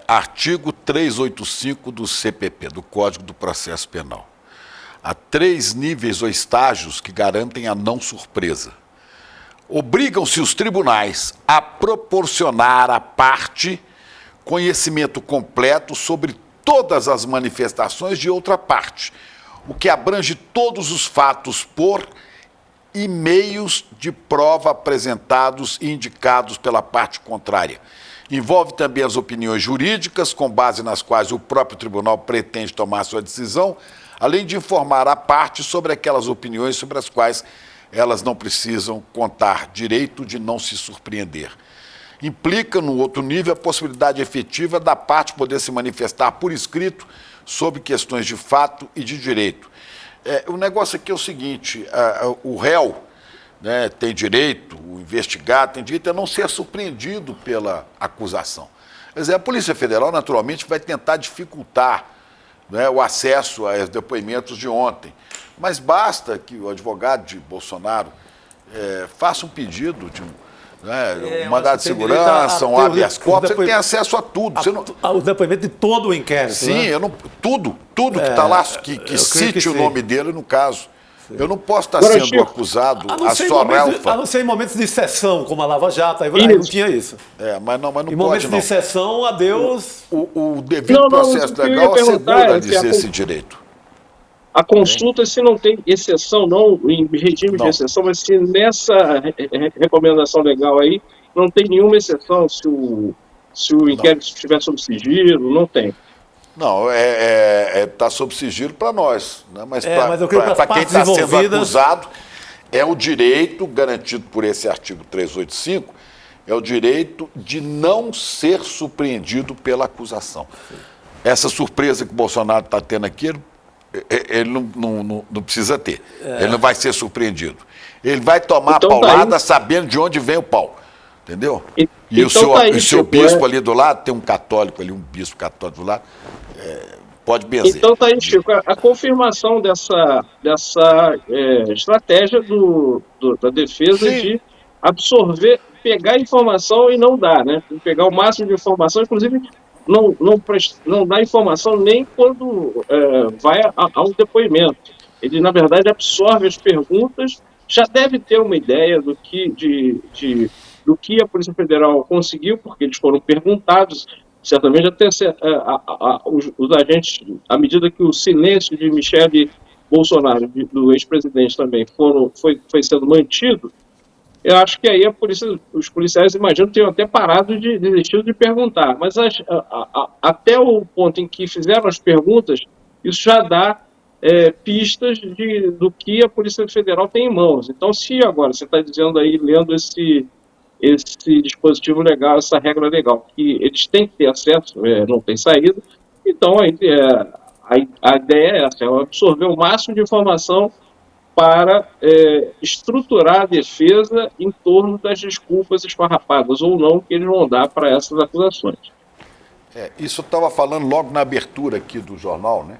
Artigo 385 do CPP, do Código do Processo Penal. Há 3 níveis ou estágios que garantem a não surpresa. Obrigam-se os tribunais a proporcionar à parte conhecimento completo sobre todas as manifestações de outra parte, o que abrange todos os fatos por e meios de prova apresentados e indicados pela parte contrária. Envolve também as opiniões jurídicas, com base nas quais o próprio tribunal pretende tomar sua decisão, além de informar a parte sobre aquelas opiniões sobre as quais elas não precisam contar direito de não se surpreender. Implica, no outro nível, a possibilidade efetiva da parte poder se manifestar por escrito sobre questões de fato e de direito. O negócio aqui é o seguinte: o réu, né, tem direito, o investigado tem direito a não ser surpreendido pela acusação. Quer dizer, a Polícia Federal, naturalmente, vai tentar dificultar, né, o acesso aos depoimentos de ontem. Mas basta que o advogado de Bolsonaro faça um pedido de um mandado de segurança, um habeas corpus, você tem acesso a tudo. O depoimento de todo o inquérito. Sim, né? Tudo que está lá, que cite o nome dele no caso. Eu não posso estar sendo acusado a sorelfa. A não ser em momentos de exceção, como a Lava Jato, aí não tinha isso. Mas não pode, não. Em momentos de exceção, adeus. O devido processo legal assegura dizer esse direito. A consulta, se não tem exceção, não em regime de exceção, mas se nessa recomendação legal aí não tem nenhuma exceção, se o inquérito estiver sob sigilo, não tem. Não, tá sob sigilo para nós, né? Mas mas eu creio que para as quem partes está sendo envolvidas- acusado, é o direito garantido por esse artigo 385, é o direito de não ser surpreendido pela acusação. Essa surpresa que o Bolsonaro está tendo aqui, ele não precisa ter. Ele não vai ser surpreendido. Ele vai tomar Então, a paulada sabendo de onde vem o pau. Entendeu? E Então o seu, tá aí, o seu Chico, bispo ali do lado, tem um católico ali, um bispo católico do lado, pode benzer. Então tá aí, Chico, a confirmação dessa estratégia da defesa Sim. de absorver, pegar informação e não dar, né? Pegar o máximo de informação, inclusive não dá informação nem quando vai a um depoimento. Ele, na verdade, absorve as perguntas, já deve ter uma ideia do que a Polícia Federal conseguiu, porque eles foram perguntados, certamente até os agentes, à medida que o silêncio de Michele Bolsonaro, do ex-presidente também, foi sendo mantido, eu acho que aí os policiais, imagino, tenham até parado de desistir de perguntar. Mas até o ponto em que fizeram as perguntas, isso já dá pistas do que a Polícia Federal tem em mãos. Então, se agora você está dizendo aí, lendo esse dispositivo legal, essa regra legal, que eles têm que ter acesso, não tem saída, então a ideia é essa, é absorver o máximo de informação para estruturar a defesa em torno das desculpas esfarrapadas ou não que eles vão dar para essas acusações. Isso eu estava falando logo na abertura aqui do jornal, né?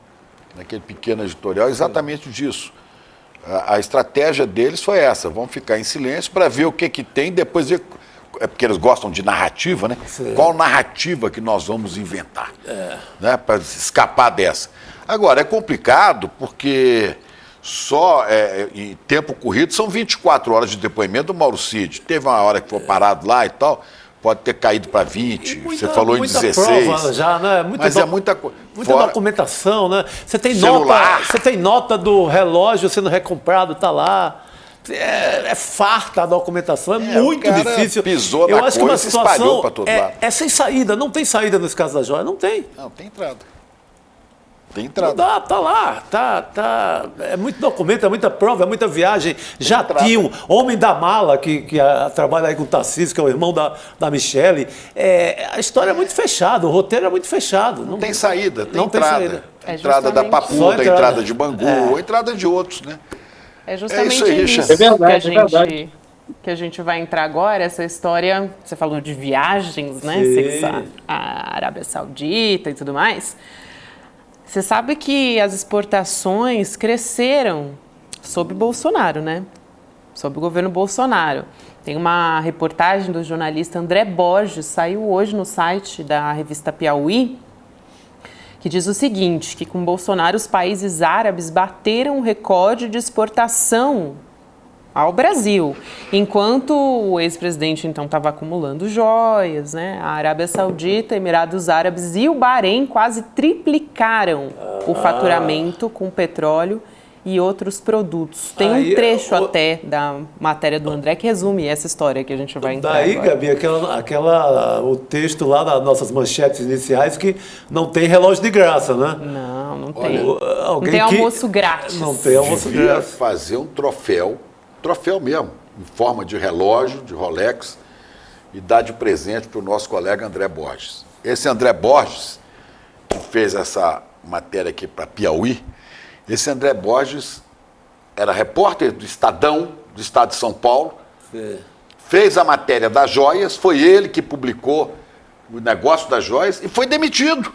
Naquele pequeno editorial, exatamente disso. A estratégia deles foi essa, vamos ficar em silêncio para ver o que tem, depois ver, porque eles gostam de narrativa, né? Sim. Qual narrativa que nós vamos inventar, né? Para escapar dessa. Agora, é complicado porque só em tempo corrido são 24 horas de depoimento do Mauro Cid. Teve uma hora que foi parado lá e tal, pode ter caído para 20, você falou em 16. Prova já, né? Mas é muita coisa. Muita documentação, né? Você tem Celular. nota, você tem nota do relógio sendo recomprado, tá lá. É farta a documentação, é muito o cara difícil. pisou Eu na acho que coisa uma e se espalhou situação pra todo lado. é sem saída, não tem saída nesse caso da joia, não tem. Não, tem entrada. Tem Não entrada. dá, tá lá, é muito documento, é muita prova, é muita viagem. Já entrada. tinha um homem da mala que trabalha aí com o Tarcísio, que é o irmão da Michele. A história é muito fechada, o roteiro é muito fechado. Não tem saída, tem não entrada. tem saída. É Entrada da justamente só Papuda, entrada. entrada de Bangu, entrada de outros, né? É justamente isso aí, nisso Richard. É verdade, que é verdade. que a gente vai entrar agora, essa história, você falou de viagens, né? Sim. A Arábia Saudita e tudo mais. Você sabe que as exportações cresceram sob Bolsonaro, né? Sob o governo Bolsonaro. Tem uma reportagem do jornalista André Borges, saiu hoje no site da revista Piauí, que diz o seguinte, que com Bolsonaro os países árabes bateram o recorde de exportação ao Brasil, enquanto o ex-presidente então estava acumulando joias, né? A Arábia Saudita, Emirados Árabes e o Bahrein quase triplicaram o faturamento com petróleo e outros produtos. Tem um trecho até da matéria do André que resume essa história que a gente vai entrar Daí, agora. Gabi, o texto lá das nossas manchetes iniciais que não tem relógio de graça, né? Não tem. Alguém Não tem almoço grátis. Não tem almoço Devia grátis. fazer um troféu mesmo, em forma de relógio, de Rolex, e dar de presente para o nosso colega André Borges. Esse André Borges, que fez essa matéria aqui para Piauí, esse André Borges era repórter do Estadão, do Estado de São Paulo, fez a matéria das joias, foi ele que publicou o negócio das joias e foi demitido.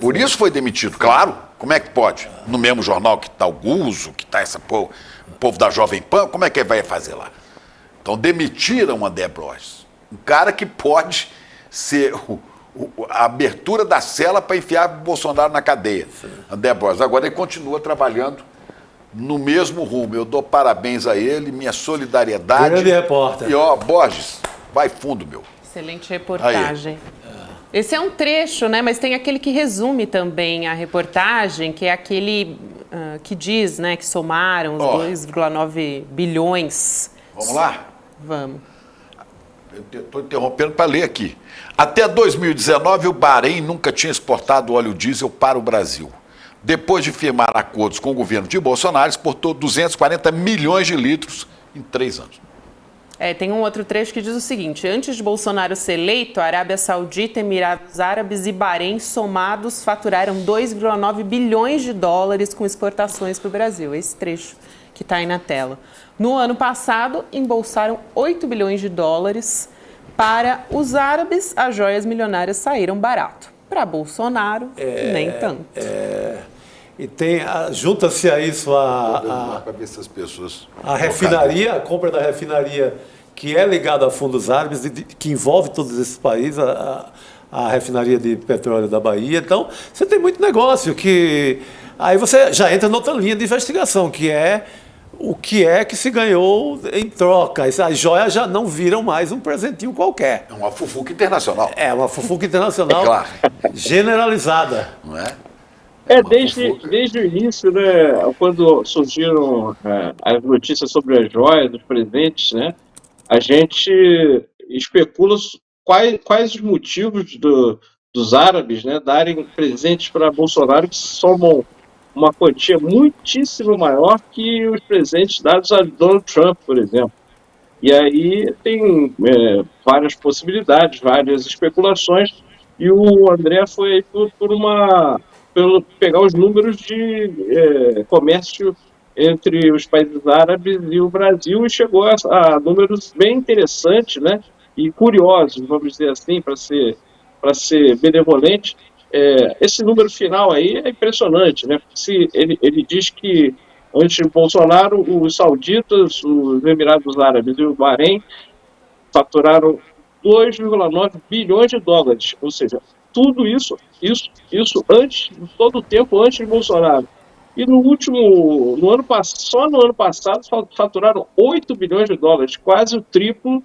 Por isso foi demitido, claro. Como é que pode? No mesmo jornal que está o Guzo, que está o povo da Jovem Pan, como é que ele vai fazer lá? Então demitiram o André Borges. Um cara que pode ser a abertura da cela para enfiar o Bolsonaro na cadeia. André Borges. Agora ele continua trabalhando no mesmo rumo. Eu dou parabéns a ele, minha solidariedade. Grande repórter. E Borges, vai fundo, meu. Excelente reportagem. Esse é um trecho, né? Mas tem aquele que resume também a reportagem, que é aquele que diz, né, que somaram os 2,9 bilhões. Vamos lá? Vamos. estou interrompendo para ler aqui. Até 2019, o Bahrein nunca tinha exportado óleo diesel para o Brasil. Depois de firmar acordos com o governo de Bolsonaro, exportou 240 milhões de litros em 3 anos. Tem um outro trecho que diz o seguinte: antes de Bolsonaro ser eleito, a Arábia Saudita, Emirados Árabes e Bahrein somados faturaram 2,9 bilhões de dólares com exportações para o Brasil. Esse trecho que está aí na tela. No ano passado, embolsaram 8 bilhões de dólares. Para os árabes, as joias milionárias saíram barato. Para Bolsonaro, nem tanto. E junta-se a isso Para ver se as pessoas... a refinaria, a compra da refinaria, que é ligada a fundos árabes, que envolve todos esses países, a refinaria de petróleo da Bahia. Então, você tem muito negócio que... Aí você já entra noutra linha de investigação, que é o que é que se ganhou em troca. As joias já não viram mais um presentinho qualquer. É uma fufuca internacional. É uma fufuca internacional claro. Generalizada. Não é? Desde o início, né, quando surgiram as notícias sobre as joias, dos presentes, né, a gente especula quais os motivos dos árabes, né, darem presentes para Bolsonaro que somam uma quantia muitíssimo maior que os presentes dados a Donald Trump, por exemplo. E aí tem várias possibilidades, várias especulações, e o André foi pelo pegar os números de comércio entre os países árabes e o Brasil e chegou a números bem interessantes, né, e curiosos, vamos dizer assim, para ser benevolente. Esse número final aí é impressionante, né? Se ele diz que antes de Bolsonaro, os sauditas, os Emirados Árabes e o Bahrein faturaram 2,9 bilhões de dólares, ou seja, tudo isso antes, todo o tempo antes de Bolsonaro. E só no ano passado faturaram 8 bilhões de dólares, quase o triplo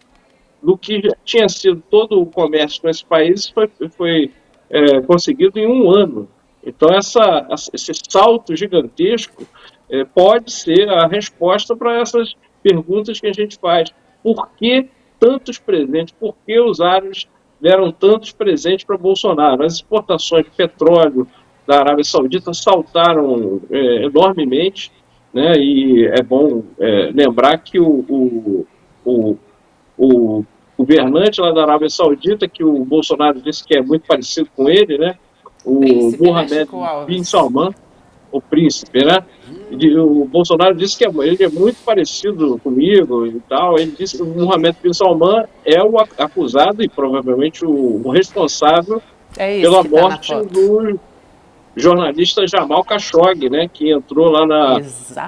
do que já tinha sido todo o comércio com esses países foi conseguido em um ano. Então, esse salto gigantesco pode ser a resposta para essas perguntas que a gente faz. Por que tantos presentes? Por que os árabes deram tantos presentes para Bolsonaro? As exportações de petróleo da Arábia Saudita saltaram enormemente, né? E é bom lembrar que o governante lá da Arábia Saudita, que o Bolsonaro disse que é muito parecido com ele, né? O Mohammed bin Salman, o príncipe, né? O Bolsonaro disse que ele é muito parecido comigo e tal. Ele disse que o Mohammed bin Salman é o acusado e provavelmente o responsável pela morte do jornalista Jamal Khashoggi, né? Que entrou lá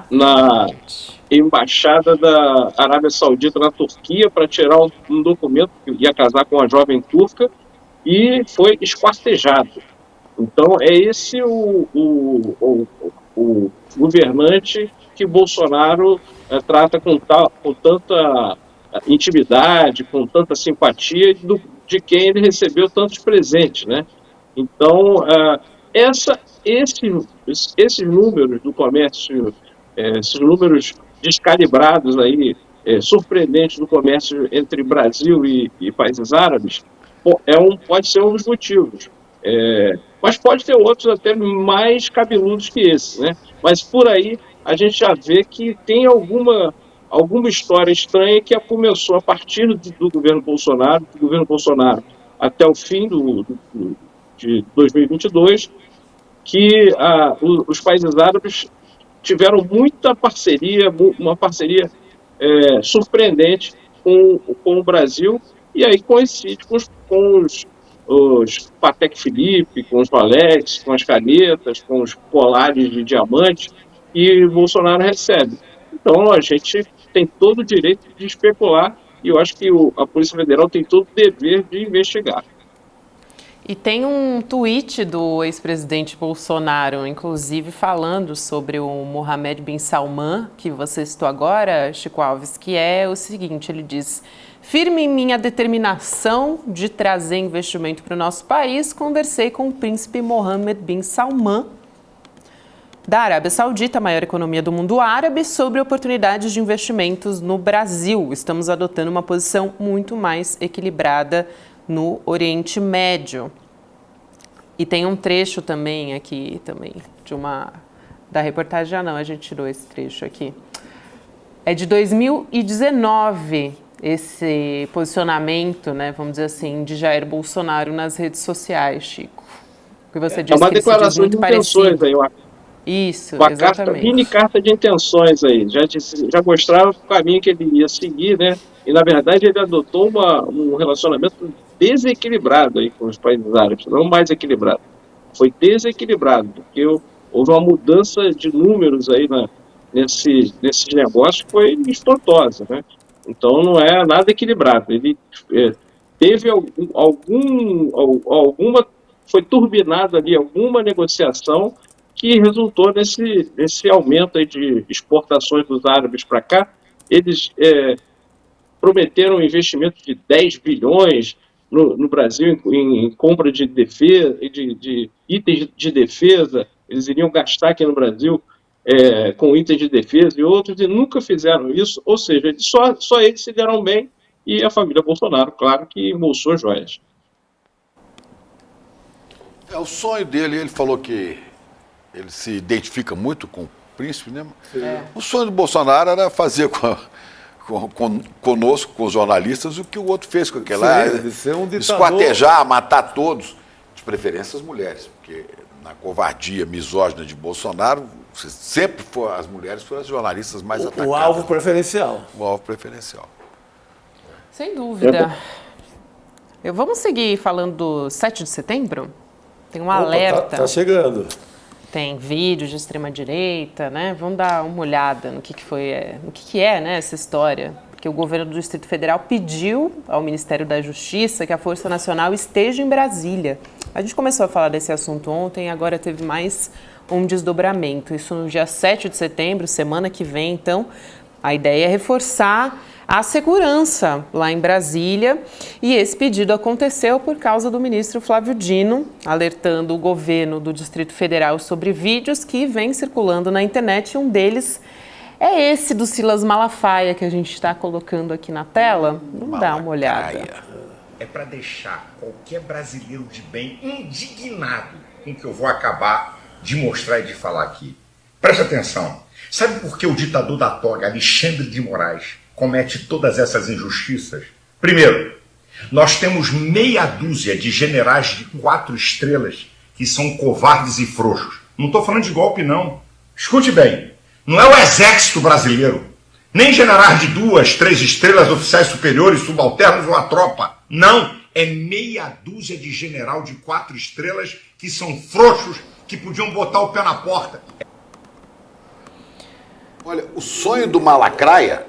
na embaixada da Arábia Saudita na Turquia para tirar um documento que ia casar com uma jovem turca e foi esquartejado. Então, é esse o governante que Bolsonaro trata com tanta intimidade, com tanta simpatia, de quem ele recebeu tantos presentes, né? Então, esses números do comércio, esses números descalibrados aí, surpreendentes do comércio entre Brasil e países árabes, pode ser um dos motivos. Mas pode ter outros até mais cabeludos que esse, né? Mas por aí a gente já vê que tem alguma história estranha que começou a partir do governo Bolsonaro, até o fim de 2022, que os países árabes tiveram muita parceria, uma parceria surpreendente com o Brasil, e aí coincide com os Patek Philippe, com os Rolex, com as canetas, com os colares de diamante que Bolsonaro recebe. Então a gente tem todo o direito de especular e eu acho que a Polícia Federal tem todo o dever de investigar. E tem um tweet do ex-presidente Bolsonaro, inclusive falando sobre o Mohammed bin Salman, que você citou agora, Chico Alves, que é o seguinte, ele diz: firme em minha determinação de trazer investimento para o nosso país, conversei com o príncipe Mohammed bin Salman da Arábia Saudita, a maior economia do mundo árabe, sobre oportunidades de investimentos no Brasil. Estamos adotando uma posição muito mais equilibrada no Oriente Médio. E tem um trecho também aqui, da reportagem, a gente tirou esse trecho aqui. É de 2019, esse posicionamento, né, vamos dizer assim, de Jair Bolsonaro nas redes sociais, Chico. Que você disse uma que ele se diz declaração muito de intenções parecido. aí, eu acho. Isso, Uma exatamente. mini carta de intenções aí. Já mostrava o caminho que ele ia seguir, né? E, na verdade, ele adotou um relacionamento desequilibrado aí com os países árabes, não mais equilibrado. Foi desequilibrado, porque houve uma mudança de números aí nesses negócios que foi espantosa, né? Então, não é nada equilibrado. Ele teve alguma... Foi turbinado ali alguma negociação que resultou nesse aumento aí de exportações dos árabes para cá. Eles prometeram um investimento de 10 bilhões no Brasil em compra de defesa, de itens de defesa. Eles iriam gastar aqui no Brasil com itens de defesa e outros, e nunca fizeram isso. Ou seja, só eles se deram bem, e a família Bolsonaro, claro, que embolsou joias. É o sonho dele, ele falou que ele se identifica muito com o príncipe, né? O sonho do Bolsonaro era fazer conosco, com os jornalistas, o que o outro fez com aquele lá. Ser um ditador. Esquartejar, matar todos, de preferência as mulheres, porque na covardia misógina de Bolsonaro, sempre as mulheres foram as jornalistas mais atacadas. O alvo preferencial. O alvo preferencial. Sem dúvida. Vamos seguir falando do 7 de setembro? Tem um alerta. Tá chegando. Tem vídeos de extrema-direita, né? Vamos dar uma olhada no que é, né, essa história. Porque o governo do Distrito Federal pediu ao Ministério da Justiça que a Força Nacional esteja em Brasília. A gente começou a falar desse assunto ontem, agora teve mais um desdobramento. Isso no dia 7 de setembro, semana que vem. Então, a ideia é reforçar a segurança lá em Brasília, e esse pedido aconteceu por causa do ministro Flávio Dino, alertando o governo do Distrito Federal sobre vídeos que vêm circulando na internet, e um deles é esse do Silas Malafaia, que a gente está colocando aqui na tela. Vamos dar uma olhada. É para deixar qualquer brasileiro de bem indignado com o que eu vou acabar de mostrar e de falar aqui. Preste atenção. Sabe por que o ditador da toga, Alexandre de Moraes, comete todas essas injustiças? Primeiro, nós temos meia dúzia de generais de 4 estrelas que são covardes e frouxos. Não estou falando de golpe, não. Escute bem, não é o exército brasileiro, nem generais de 2, 3 estrelas, oficiais superiores, subalternos ou a tropa. Não, é meia dúzia de general de 4 estrelas que são frouxos, que podiam botar o pé na porta. Olha, o sonho do Malacraia,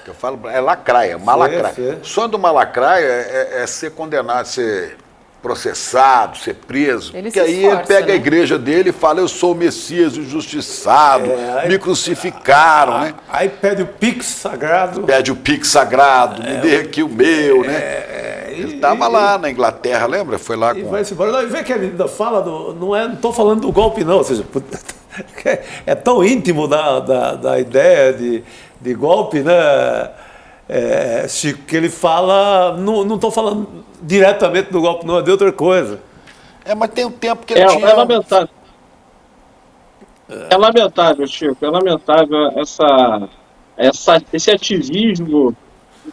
que eu falo, é lacraia, malacraia. Sim. O sonho do Malacraia é ser condenado, ser processado, ser preso. Porque aí ele pega, né, a igreja dele e fala: eu sou o Messias, o injustiçado, me crucificaram, né? Aí pede o Pix sagrado. Pede o Pix sagrado, me dê aqui o meu, né? Ele estava lá na Inglaterra, lembra? Foi lá com... E vai-se embora. Não, e vê que ele ainda fala não estou falando do golpe, não. Ou seja, é tão íntimo da ideia de golpe, né, Chico, que ele fala, não estou falando diretamente do golpe, não, é de outra coisa. Mas tem um tempo que ele tinha... É lamentável. É lamentável, Chico, é lamentável esse ativismo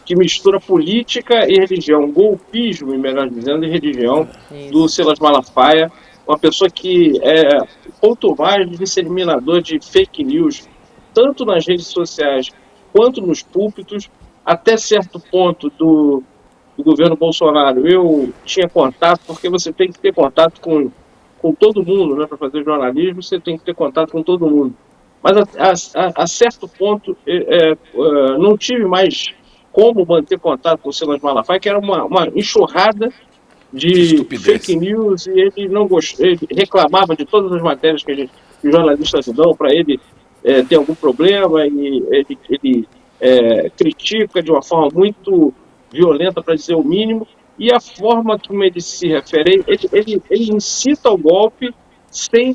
que mistura política e religião, golpismo, melhor dizendo, e religião, do Silas Malafaia, uma pessoa que é ponto mais disseminador de fake news, tanto nas redes sociais quanto nos púlpitos. Até certo ponto do governo Bolsonaro eu tinha contato, porque você tem que ter contato com todo mundo, né? Para fazer jornalismo você tem que ter contato com todo mundo. Mas a certo ponto não tive mais como manter contato com o Silas Malafaia, que era uma enxurrada de fake news, e ele não gostou, ele reclamava de todas as matérias que os jornalistas dão para ele ter algum problema, e ele critica de uma forma muito violenta, para dizer o mínimo, e a forma como ele se refere, ele incita ao golpe sem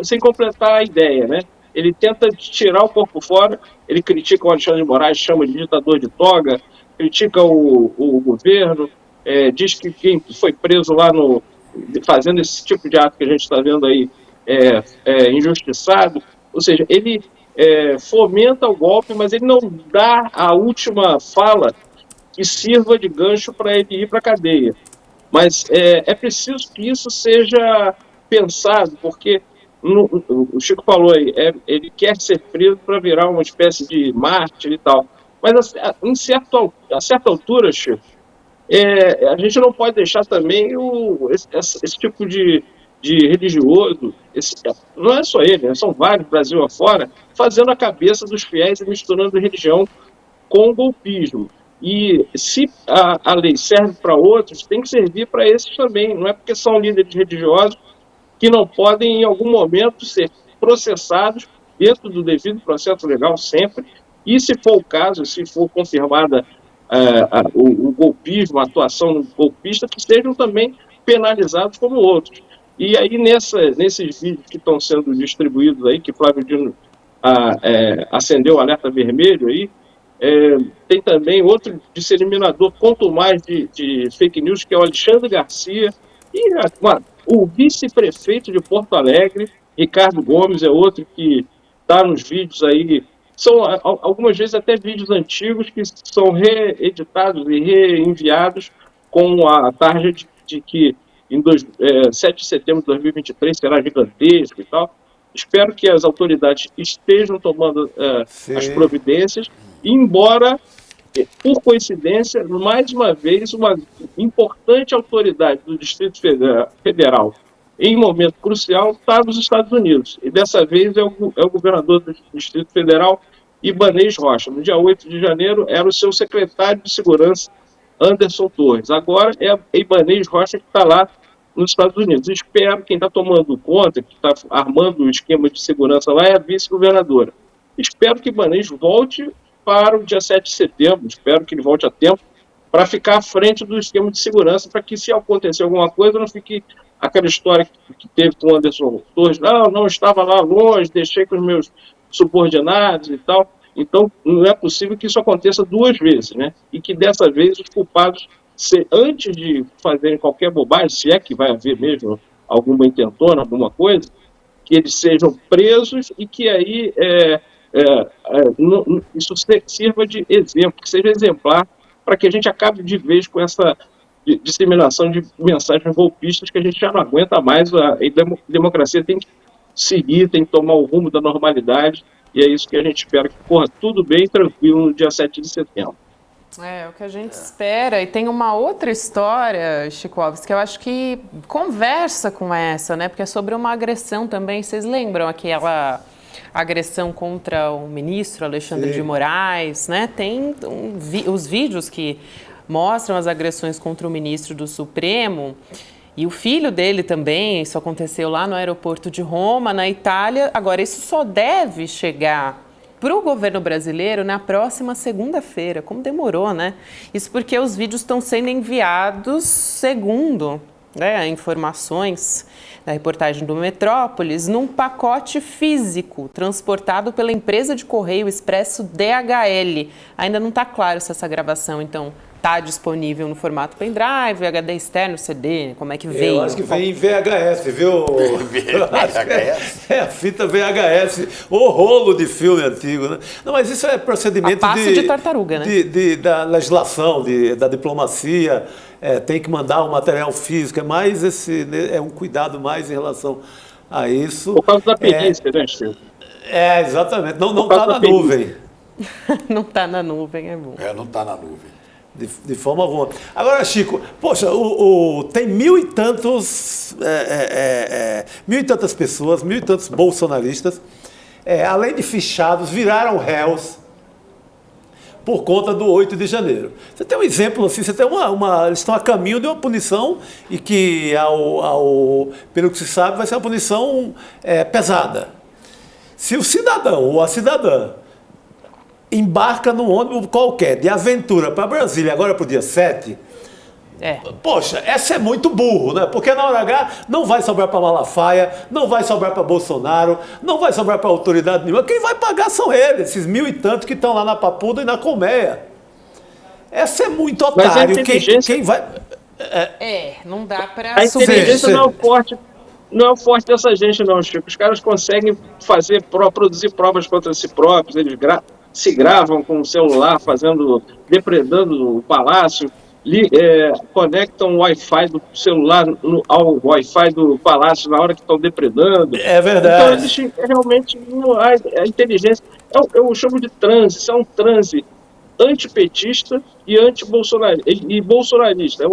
sem completar a ideia, né? Ele tenta tirar o corpo fora, ele critica o Alexandre de Moraes, chama de ditador de toga, critica o governo, diz que quem foi preso lá fazendo esse tipo de ato que a gente está vendo aí é injustiçado. Ou seja, ele fomenta o golpe, mas ele não dá a última fala que sirva de gancho para ele ir para a cadeia. Mas é preciso que isso seja pensado, porque o Chico falou aí, ele quer ser preso para virar uma espécie de mártir e tal. Mas a certa altura, Chico, a gente não pode deixar também esse tipo de religioso, não é só ele, né, são vários, Brasil afora, fazendo a cabeça dos fiéis e misturando religião com golpismo. E se a lei serve para outros, tem que servir para esses também. Não é porque são líderes religiosos que não podem, em algum momento, ser processados dentro do devido processo legal sempre. E, se for o caso, se for confirmada o golpismo, a atuação golpista, que sejam também penalizados como outros. E aí, nesses vídeos que estão sendo distribuídos aí, que Flávio Dino acendeu o alerta vermelho aí, tem também outro disseminador, quanto mais de fake news, que é o Alexandre Garcia, e o vice-prefeito de Porto Alegre, Ricardo Gomes, é outro que está nos vídeos aí. São algumas vezes até vídeos antigos que são reeditados e reenviados com a tarja de que em 7 de setembro de 2023 será gigantesco e tal. Espero que as autoridades estejam tomando as providências, embora, por coincidência, mais uma vez, uma importante autoridade do Distrito Federal, em momento crucial, está nos Estados Unidos. E dessa vez é o governador do Distrito Federal, Ibanez Rocha. No dia 8 de janeiro era o seu secretário de Segurança, Anderson Torres. Agora é Ibanez Rocha que está lá nos Estados Unidos. Espero que quem está tomando conta, que está armando o esquema de segurança lá, é a vice-governadora. Espero que Ibanez volte para o dia 7 de setembro, espero que ele volte a tempo, para ficar à frente do esquema de segurança, para que, se acontecer alguma coisa, não fique aquela história que teve com o Anderson Torres, não estava lá longe, deixei com os meus subordinados e tal. Então, não é possível que isso aconteça duas vezes, né? E que dessa vez os culpados, antes de fazerem qualquer bobagem, se é que vai haver mesmo alguma intentona, alguma coisa, que eles sejam presos e que aí isso sirva de exemplo, que seja exemplar, para que a gente acabe de vez com essa disseminação de mensagens golpistas que a gente já não aguenta mais. A democracia tem que seguir, tem que tomar o rumo da normalidade, e é isso que a gente espera, que corra tudo bem e tranquilo no dia 7 de setembro. É o que a gente espera. E tem uma outra história, Chico Alves, que eu acho que conversa com essa, né? Porque é sobre uma agressão também. Vocês lembram aquela agressão contra o ministro Alexandre de Moraes, né? Tem os vídeos que mostram as agressões contra o ministro do Supremo. E o filho dele também, isso aconteceu lá no aeroporto de Roma, na Itália. Agora, isso só deve chegar para o governo brasileiro na próxima segunda-feira. Como demorou, né? Isso porque os vídeos estão sendo enviados segundo informações da reportagem do Metrópolis, num pacote físico transportado pela empresa de correio Expresso DHL. Ainda não está claro se essa gravação, então, está disponível no formato pendrive, HD externo, CD, como é que veio? Eu acho que vem em VHS, viu? VHS? É a fita VHS, o rolo de filme antigo, né? Não, mas isso é procedimento de tartaruga, né? Da legislação, da diplomacia, tem que mandar o material físico, é um cuidado mais em relação a isso. Por causa da perícia, né, Chico? Exatamente, não está na nuvem. Não está na nuvem, é bom. Não está na nuvem. De forma alguma. Agora, Chico, poxa, tem mil e tantas pessoas, mil e tantos bolsonaristas, além de fichados, viraram réus por conta do 8 de janeiro. Você tem um exemplo assim, você tem eles estão a caminho de uma punição e que, pelo que se sabe, vai ser uma punição pesada. Se o cidadão ou a cidadã embarca num ônibus qualquer, de aventura para Brasília, agora para o dia 7, Poxa, essa é muito burro, né? Porque na hora H não vai sobrar para Malafaia, não vai sobrar para Bolsonaro, não vai sobrar para autoridade nenhuma. Quem vai pagar são eles, esses 1.000 e tantos que estão lá na Papuda e na Colmeia. Essa é muito otário. Mas a inteligência... Quem vai... não dá para... A inteligência não é o forte dessa gente, não, Chico. Os caras conseguem produzir provas contra si próprios, eles se gravam com o celular, depredando o palácio, conectam o Wi-Fi do celular ao Wi-Fi do palácio na hora que estão depredando. É verdade. Então, eles realmente... A inteligência... Eu chamo de transe. Isso é um transe antipetista e bolsonarista.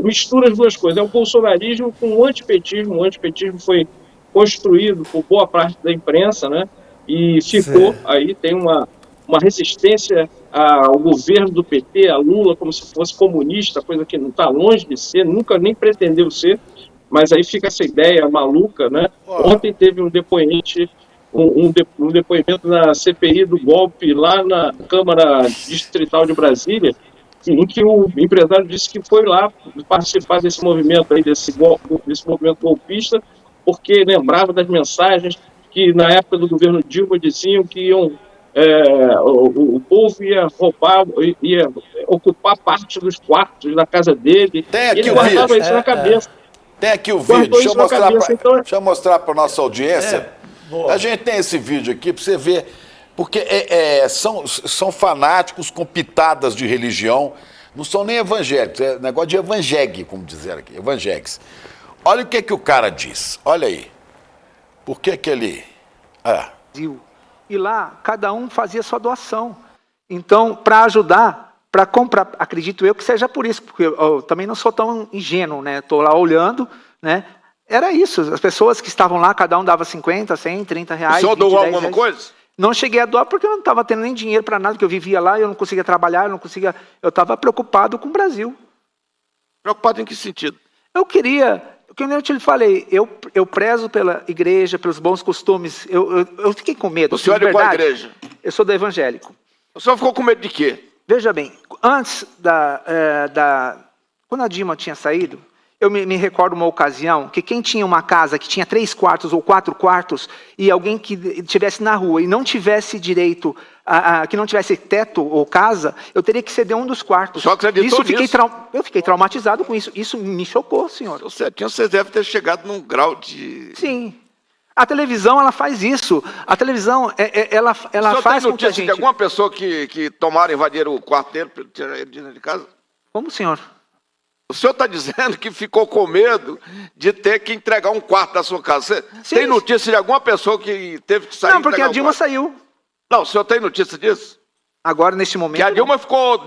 Mistura as duas coisas. É o bolsonarismo com o antipetismo. O antipetismo foi construído por boa parte da imprensa, né? E ficou aí, tem uma resistência ao governo do PT, a Lula, como se fosse comunista, coisa que não está longe de ser, nunca nem pretendeu ser, mas aí fica essa ideia maluca, né? Ontem teve um depoimento na CPI do golpe lá na Câmara Distrital de Brasília, em que o empresário disse que foi lá participar desse movimento aí, desse movimento golpista, porque lembrava das mensagens que na época do governo Dilma diziam que o povo ia roubar, ia ocupar parte dos quartos da casa dele. Tem aqui ele o guardava vídeo. isso na cabeça. Tem aqui o vídeo. Deixa eu mostrar para a nossa audiência. A gente tem esse vídeo aqui para você ver, porque são fanáticos com pitadas de religião, não são nem evangélicos, é negócio de evangegue, como dizer aqui, evangegues. Olha o que o cara diz, olha aí. Por que ele... E lá, cada um fazia sua doação. Então, para ajudar, para comprar, acredito eu que seja por isso, porque eu também não sou tão ingênuo, né? Estou lá olhando, né? Era isso, as pessoas que estavam lá, cada um dava 50, 100, 30 reais. O senhor doou alguma coisa? Não cheguei a doar porque eu não estava tendo nem dinheiro para nada, porque eu vivia lá, eu não conseguia trabalhar, eu estava preocupado com o Brasil. Preocupado em que sentido? Eu queria, como eu te falei, eu prezo pela igreja, pelos bons costumes, eu fiquei com medo. O senhor é de qual igreja? Eu sou do evangélico. O senhor ficou com medo de quê? Veja bem, antes quando a Dilma tinha saído, eu me recordo uma ocasião que quem tinha uma casa que tinha 3 quartos ou 4 quartos e alguém que estivesse na rua e não tivesse direito, que não tivesse teto ou casa, eu teria que ceder um dos quartos. Só acreditou nisso? Eu fiquei traumatizado com isso. Isso me chocou, senhor. Você deve ter chegado num grau de... Sim. A televisão, ela faz isso. A televisão, ela faz com que a gente... de alguma pessoa que tomaram, invadiram o quarto dele, tiraram ele de dentro de casa? Como, senhor? O senhor está dizendo que ficou com medo de ter que entregar um quarto da sua casa. Você tem notícia de alguma pessoa que teve que sair? Não, porque a Dilma saiu. Não, o senhor tem notícia disso? Agora, neste momento... Que a Dilma ficou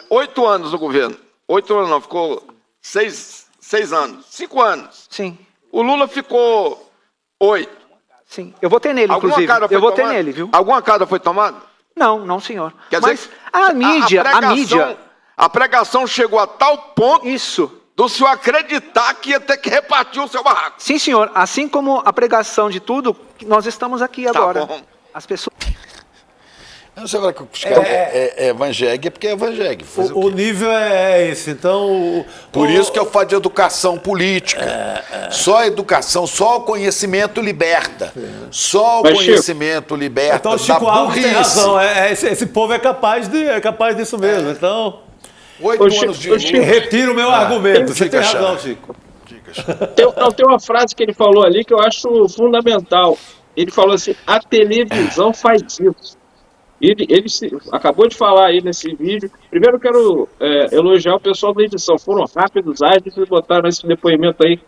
8 anos no governo. 8 anos não, ficou 6 anos. 5 anos. Sim. O Lula ficou 8. Sim, eu votei nele, inclusive. Eu votei nele, viu? Alguma casa foi tomada? Não, senhor. Quer Mas dizer, a mídia... A pregação chegou a tal ponto isso do senhor acreditar que ia ter que repartir o seu barraco. Sim, senhor. Assim como a pregação de tudo, nós estamos aqui agora. Bom. As pessoas... Eu não sei agora que os caras evangegue, porque é evangegue. O nível é esse, então... Por isso que eu falo de educação política. Só a educação, só o conhecimento liberta. Só o conhecimento liberta então, Chico da Alves burrice. tem razão. Esse povo é capaz disso mesmo, então... 8 anos de Lula. Retiro o meu argumento. Você tem razão, Chico. Tem uma frase que ele falou ali que eu acho fundamental. Ele falou assim, a televisão faz isso. Ele acabou de falar aí nesse vídeo. Primeiro eu quero elogiar o pessoal da edição. Foram rápidos, ágeis e botaram esse depoimento aí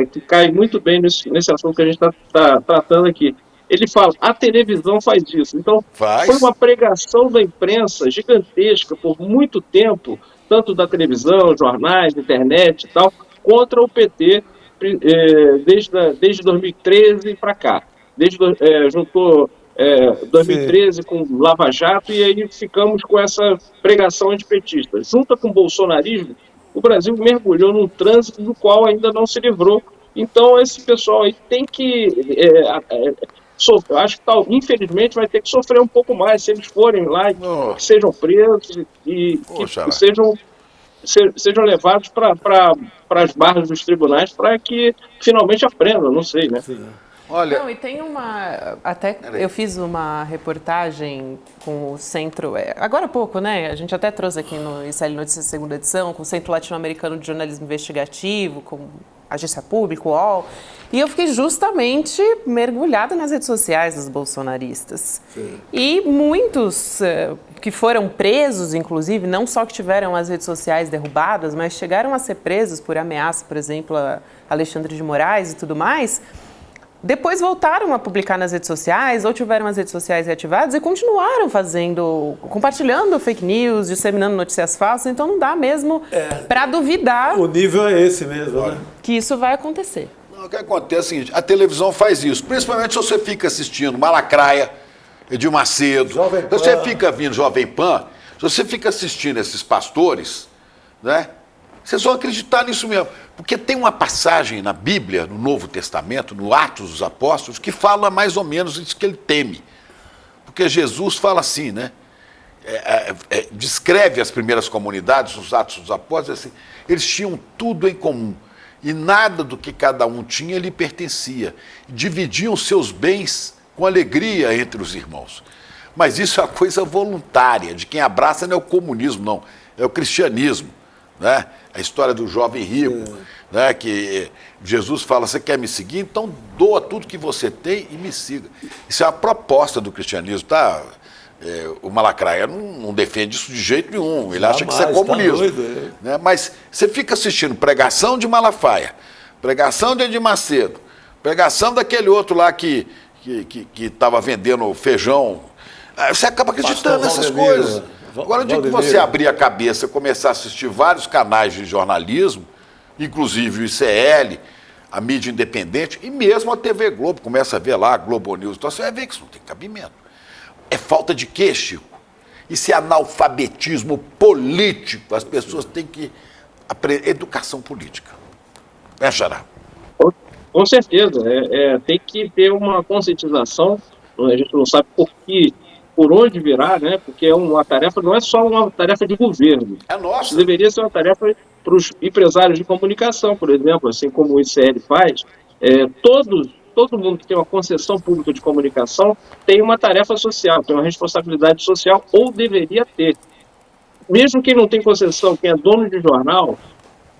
que cai muito bem nesse assunto que a gente está tratando aqui. Ele fala, a televisão faz isso. Então, foi uma pregação da imprensa gigantesca por muito tempo, tanto da televisão, jornais, internet e tal, contra o PT desde 2013 para cá. Juntou 2013 com Lava Jato e aí ficamos com essa pregação antipetista. Junta com o bolsonarismo, o Brasil mergulhou num trânsito do qual ainda não se livrou. Então, esse pessoal aí tem que... eu acho que infelizmente vai ter que sofrer um pouco mais se eles forem lá, que sejam presos e que sejam sejam levados para as barras dos tribunais para que finalmente aprendam, não sei, né? Sim. Olha, Não, e tem uma. Até eu fiz uma reportagem com o Centro. Agora há pouco, né? A gente até trouxe aqui no ICL Notícias segunda edição, com o Centro Latino-Americano de Jornalismo Investigativo, com a Agência Pública, o UOL. E eu fiquei justamente mergulhada nas redes sociais dos bolsonaristas. Sim. E muitos que foram presos, inclusive, não só que tiveram as redes sociais derrubadas, mas chegaram a ser presos por ameaça, por exemplo, a Alexandre de Moraes e tudo mais. Depois voltaram a publicar nas redes sociais, ou tiveram as redes sociais reativadas e continuaram compartilhando fake news, disseminando notícias falsas. Então não dá mesmo para duvidar. O nível é esse mesmo, né? Que isso vai acontecer. Não, o que acontece é o seguinte, a televisão faz isso, principalmente se você fica assistindo Malacraia, Edir Macedo, se você fica vindo Jovem Pan, se você fica assistindo esses pastores, né? Vocês vão acreditar nisso mesmo. Porque tem uma passagem na Bíblia, no Novo Testamento, no Atos dos Apóstolos, que fala mais ou menos isso que ele teme. Porque Jesus fala assim, né? Descreve as primeiras comunidades, os Atos dos Apóstolos, assim, eles tinham tudo em comum. E nada do que cada um tinha lhe pertencia. Dividiam seus bens com alegria entre os irmãos. Mas isso é uma coisa voluntária, de quem abraça não é o comunismo, não, é o cristianismo. Né? A história do jovem rico, né? Que Jesus fala, você quer me seguir? Então doa tudo que você tem e me siga. Isso é a proposta do cristianismo, tá? O Malacraia não defende isso de jeito nenhum, ele acha que isso é comunismo. Tá doido, né? Mas você fica assistindo pregação de Malafaia, pregação de Edir Macedo, pregação daquele outro lá que estava vendendo feijão, você acaba acreditando nessas coisas. Agora, de que você abrir a cabeça e começar a assistir vários canais de jornalismo, inclusive o ICL, a mídia independente, e mesmo a TV Globo, começa a ver lá a Globo News, então você vai ver que isso não tem cabimento. É falta de quê, Chico? Isso é analfabetismo político. As pessoas têm que aprender educação política. Xará? Com certeza. Tem que ter uma conscientização, a gente não sabe por onde virar, né? Porque é uma tarefa, não é só uma tarefa de governo. É nossa. Isso deveria ser uma tarefa para os empresários de comunicação, por exemplo, assim como o ICL faz. Todo mundo que tem uma concessão pública de comunicação tem uma tarefa social, tem uma responsabilidade social, ou deveria ter. Mesmo quem não tem concessão, quem é dono de jornal,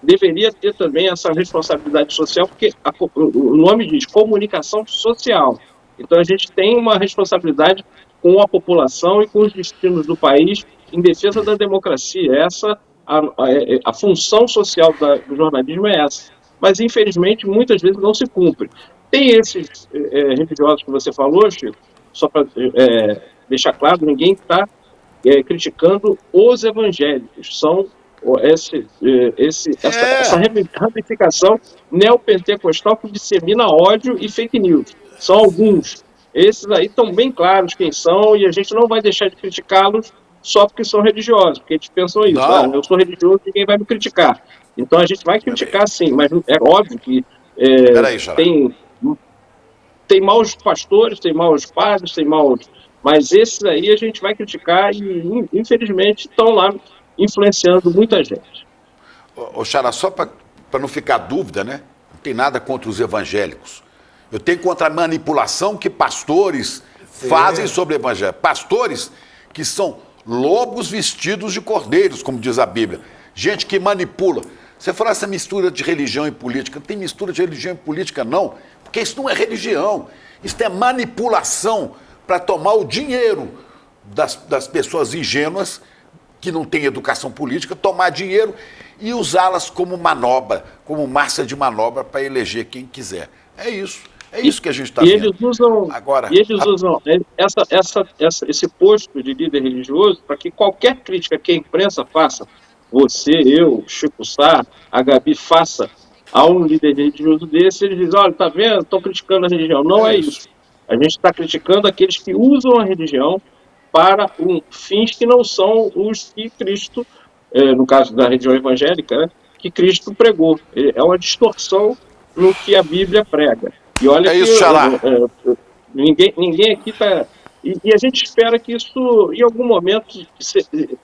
deveria ter também essa responsabilidade social, porque o nome diz comunicação social. Então a gente tem uma responsabilidade com a população e com os destinos do país em defesa da democracia. A função social do jornalismo é essa. Mas, infelizmente, muitas vezes não se cumpre. Tem esses religiosos que você falou, Chico, só para deixar claro, ninguém está criticando os evangélicos. São essa ramificação neopentecostal que dissemina ódio e fake news. São alguns. Esses aí estão bem claros quem são e a gente não vai deixar de criticá-los só porque são religiosos, porque eles pensam isso. Eu sou religioso, ninguém vai me criticar. Então a gente vai criticar sim, mas é óbvio que tem maus pastores, tem maus padres, tem maus... Mas esses aí a gente vai criticar e infelizmente estão lá influenciando muita gente. Xará, só para não ficar dúvida, né? Não tem nada contra os evangélicos. Eu tenho contra a manipulação que pastores fazem sobre o evangelho. Pastores que são lobos vestidos de cordeiros, como diz a Bíblia. Gente que manipula. Você fala essa mistura de religião e política. Não tem mistura de religião e política, não. Porque isso não é religião. Isso é manipulação para tomar o dinheiro das pessoas ingênuas que não têm educação política, tomar dinheiro e usá-las como manobra, como massa de manobra para eleger quem quiser. É isso. É isso que a gente está vendo. Eles usam esse posto de líder religioso para que qualquer crítica que a imprensa faça, você, eu, Chico Sá, a Gabi, faça a um líder religioso desse, eles dizem, olha, tá vendo, estão criticando a religião. Não é isso. A gente está criticando aqueles que usam a religião para fins que não são os que Cristo, no caso da religião evangélica, né, que Cristo pregou. É uma distorção no que a Bíblia prega. E olha isso, Xará. Ninguém aqui está... E a gente espera que isso, em algum momento,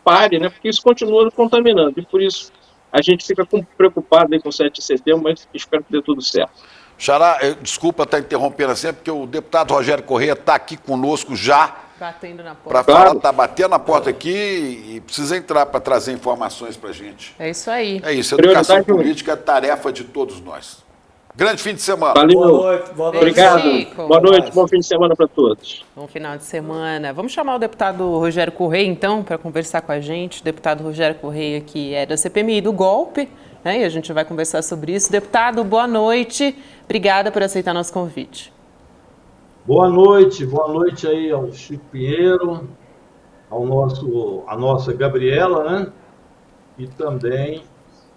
pare, né? Porque isso continua contaminando. E por isso a gente fica preocupado aí com o 7 de setembro, mas espero que dê tudo certo. Xará, desculpa estar interrompendo assim, porque o deputado Rogério Correia está aqui conosco já. Batendo na porta. Para falar, está batendo na porta aqui e precisa entrar para trazer informações para a gente. É isso aí. É isso, educação política é tarefa de todos nós. Grande fim de semana. Valeu. Boa noite. Obrigado. Chico. Boa noite, bom fim de semana para todos. Bom final de semana. Vamos chamar o deputado Rogério Correia, então, para conversar com a gente. O deputado Rogério Correia, que é da CPMI do golpe, né? E a gente vai conversar sobre isso. Deputado, boa noite. Obrigada por aceitar nosso convite. Boa noite aí ao Chico Pinheiro, a nossa Gabriela, né? E também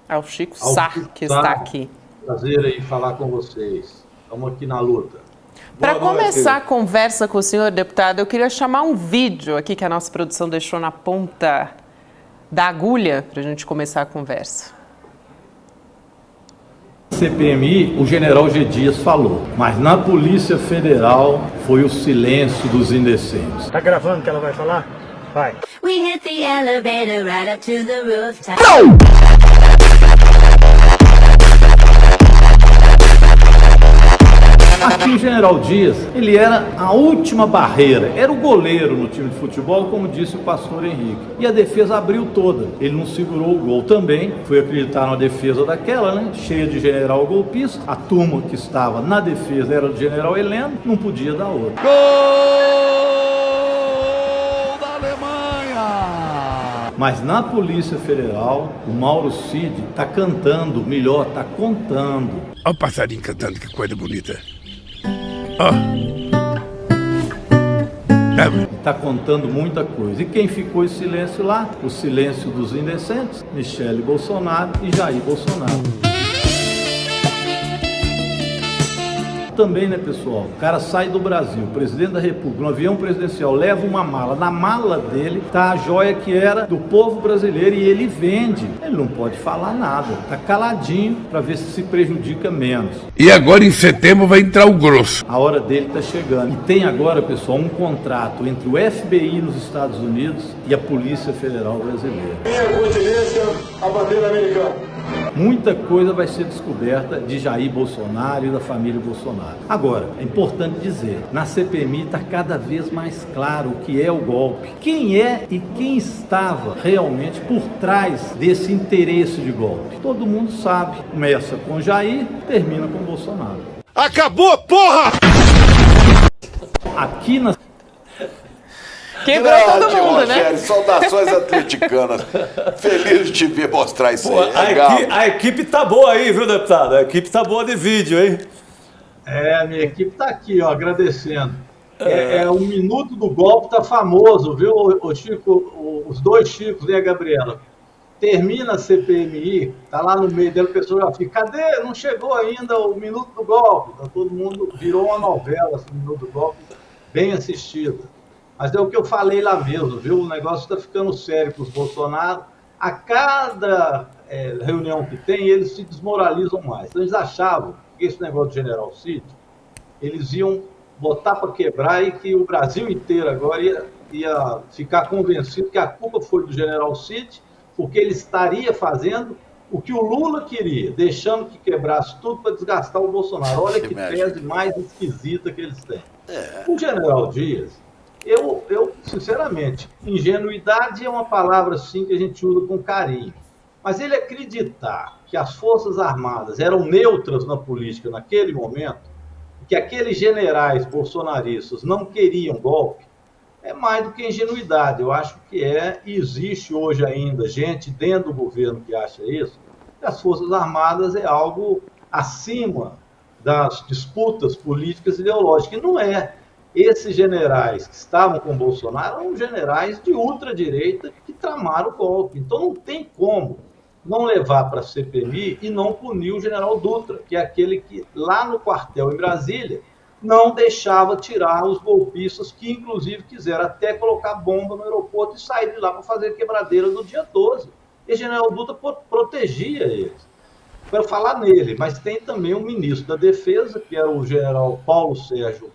ao Chico Sá, que está aqui. Prazer aí falar com vocês. Estamos aqui na luta. Para começar a conversa com o senhor, deputado, eu queria chamar um vídeo aqui que a nossa produção deixou na ponta da agulha para a gente começar a conversa. CPMI, o general G. Dias falou, mas na Polícia Federal foi o silêncio dos indecentes. Tá gravando o que ela vai falar? Vai. We hit the elevator right up to the rooftop. Aqui o general Dias, ele era a última barreira, era o goleiro no time de futebol, como disse o pastor Henrique. E a defesa abriu toda, ele não segurou o gol também, foi acreditar na defesa daquela, né? Cheia de general golpista, a turma que estava na defesa era do general Heleno, não podia dar outra. Gol da Alemanha! Mas na Polícia Federal, o Mauro Cid está cantando, melhor, está contando. Olha o passarinho cantando, que coisa bonita. Ó. Está contando muita coisa. E quem ficou em silêncio lá? O silêncio dos indecentes, Michele Bolsonaro e Jair Bolsonaro. Também, né, pessoal? O cara sai do Brasil, o presidente da República, no avião presidencial, leva uma mala. Na mala dele tá a joia que era do povo brasileiro e ele vende. Ele não pode falar nada, tá caladinho para ver se prejudica menos. E agora em setembro vai entrar o grosso. A hora dele tá chegando. E tem agora, pessoal, um contrato entre o FBI nos Estados Unidos e a Polícia Federal brasileira. Minha continência, a bandeira americana. Muita coisa vai ser descoberta de Jair Bolsonaro e da família Bolsonaro. Agora, é importante dizer, na CPMI está cada vez mais claro o que é o golpe. Quem é e quem estava realmente por trás desse interesse de golpe. Todo mundo sabe. Começa com Jair, termina com Bolsonaro. Acabou, porra! Aqui na... Quebrou todo mundo, Rogério, né? Saudações atleticanas. Feliz de te ver mostrar isso aí. A equipe tá boa aí, viu, deputado? A equipe tá boa de vídeo, hein? A minha equipe tá aqui, ó, agradecendo. O minuto do golpe tá famoso, viu, o Chico, os dois Chicos e a Gabriela. Termina a CPMI, tá lá no meio dela, o pessoal já fica, cadê? Não chegou ainda o minuto do golpe. Tá todo mundo, virou uma novela, esse minuto do golpe, bem assistida. Mas é o que eu falei lá mesmo, viu? O negócio está ficando sério para os Bolsonaro. A cada reunião que tem, eles se desmoralizam mais. Então, eles achavam que esse negócio do general Cid, eles iam botar para quebrar e que o Brasil inteiro agora ia ficar convencido que a culpa foi do general Cid, porque ele estaria fazendo o que o Lula queria, deixando que quebrasse tudo para desgastar o Bolsonaro. Olha que tese mais esquisita que eles têm. O general Dias, eu, sinceramente, ingenuidade é uma palavra, assim, que a gente usa com carinho. Mas ele acreditar que as Forças Armadas eram neutras na política naquele momento, que aqueles generais bolsonaristas não queriam golpe, é mais do que ingenuidade. Eu acho que e existe hoje ainda gente dentro do governo que acha isso, que as Forças Armadas é algo acima das disputas políticas e ideológicas. E não é. Esses generais que estavam com o Bolsonaro eram generais de ultradireita que tramaram o golpe. Então não tem como não levar para a CPMI e não punir o general Dutra, que é aquele que lá no quartel em Brasília não deixava tirar os golpistas que inclusive quiseram até colocar bomba no aeroporto e sair de lá para fazer quebradeira no dia 12. E o general Dutra protegia eles. Quero falar nele, mas tem também o ministro da Defesa, que era o general Paulo Sérgio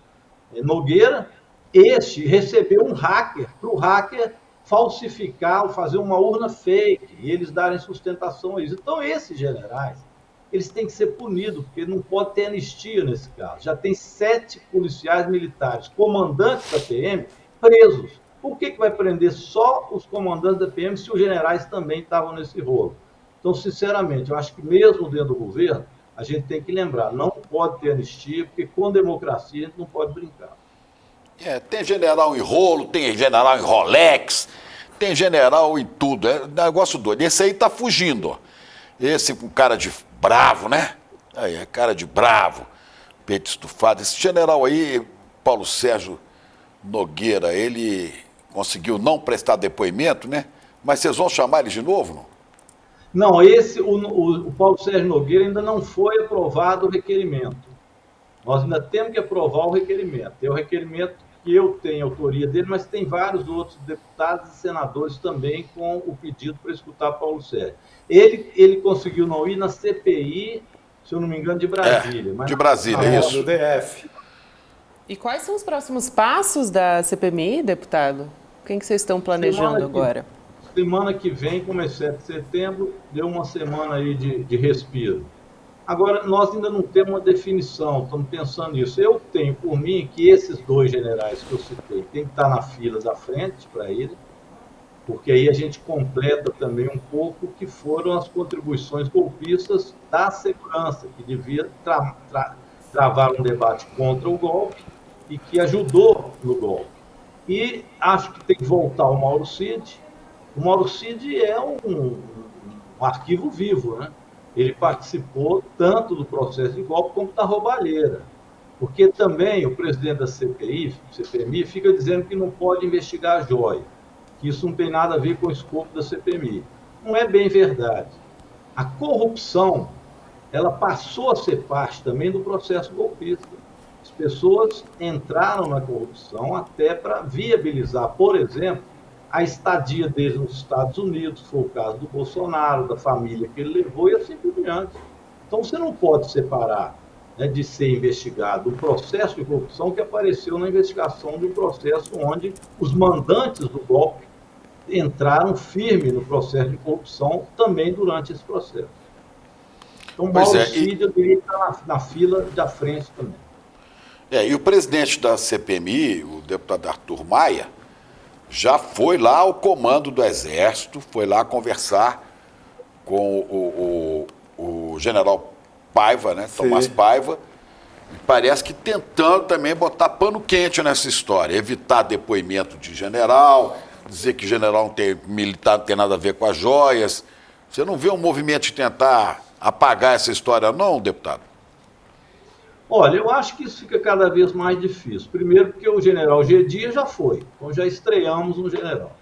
Nogueira. Este recebeu um hacker, para o hacker falsificar ou fazer uma urna fake e eles darem sustentação a isso. Então, esses generais, eles têm que ser punidos, porque não pode ter anistia nesse caso. Já tem 7 policiais militares, comandantes da PM, presos. Por que vai prender só os comandantes da PM se os generais também estavam nesse rolo? Então, sinceramente, eu acho que mesmo dentro do governo, a gente tem que lembrar, não pode ter anistia, porque com democracia a gente não pode brincar. Tem general em rolo, tem general em Rolex, tem general em tudo. É um negócio doido. Esse aí tá fugindo, ó. Esse com cara de bravo, né? Aí, é cara de bravo, peito estufado. Esse general aí, Paulo Sérgio Nogueira, ele conseguiu não prestar depoimento, né? Mas vocês vão chamar ele de novo, não? Não, o Paulo Sérgio Nogueira ainda não foi aprovado o requerimento. Nós ainda temos que aprovar o requerimento. É o requerimento que eu tenho autoria dele, mas tem vários outros deputados e senadores também com o pedido para escutar Paulo Sérgio. Ele conseguiu não ir na CPI, se eu não me engano, de Brasília. De Brasília, isso. Do DF. E quais são os próximos passos da CPMI, deputado? Quem que vocês estão planejando agora? Semana que vem, como é 7 de setembro, deu uma semana aí de respiro. Agora, nós ainda não temos uma definição, estamos pensando nisso. Eu tenho por mim que esses 2 generais que eu citei têm que estar na fila da frente para ele, porque aí a gente completa também um pouco o que foram as contribuições golpistas da segurança, que devia travar um debate contra o golpe e que ajudou no golpe. E acho que tem que voltar o Mauro Cid. O Mauro Cid é um arquivo vivo, né? Ele participou tanto do processo de golpe como da roubalheira. Porque também o presidente da CPMI, fica dizendo que não pode investigar a joia, que isso não tem nada a ver com o escopo da CPMI. Não é bem verdade. A corrupção, ela passou a ser parte também do processo golpista. As pessoas entraram na corrupção até para viabilizar, por exemplo, a estadia dele nos Estados Unidos, foi o caso do Bolsonaro, da família que ele levou e assim por diante. Então você não pode separar, né, de ser investigado o processo de corrupção que apareceu na investigação de um processo onde os mandantes do golpe entraram firme no processo de corrupção também durante esse processo. Então, Mauro Cid deveria estar na fila da frente também. E o presidente da CPMI, o deputado Arthur Maia, já foi lá ao comando do Exército, foi lá conversar com o general Paiva, né, Tomás Paiva, e parece que tentando também botar pano quente nessa história, evitar depoimento de general, dizer que general não tem, militar não tem nada a ver com as joias. Você não vê um movimento de tentar apagar essa história não, deputado? Olha, eu acho que isso fica cada vez mais difícil. Primeiro porque o general G. Dias já foi, então já estreamos um general.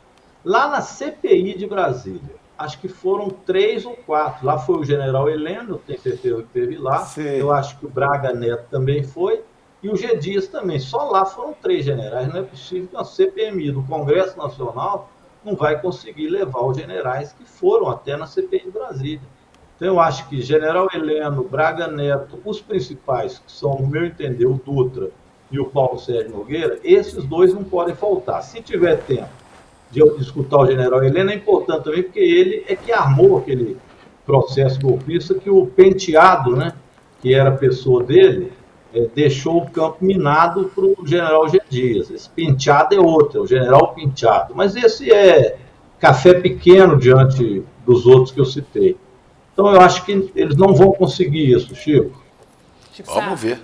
Lá na CPI de Brasília, acho que foram 3 ou 4. Lá foi o general Heleno, eu tenho certeza que esteve lá. Sim. Eu acho que o Braga Neto também foi. E o G. Dias também. Só lá foram 3 generais. Não é possível que uma CPMI do Congresso Nacional não vai conseguir levar os generais que foram até na CPI de Brasília. Então, eu acho que General Heleno, Braga Neto, os principais, que são, no meu entender, o Dutra e o Paulo Sérgio Nogueira, esses 2 não podem faltar. Se tiver tempo de eu escutar o General Heleno, é importante também, porque ele é que armou aquele processo golpista que o Penteado, né, que era a pessoa dele, deixou o campo minado para o General G. Dias. Esse Penteado é outro, é o General Penteado. Mas esse é café pequeno diante dos outros que eu citei. Então, eu acho que eles não vão conseguir isso, Chico. Vamos ver.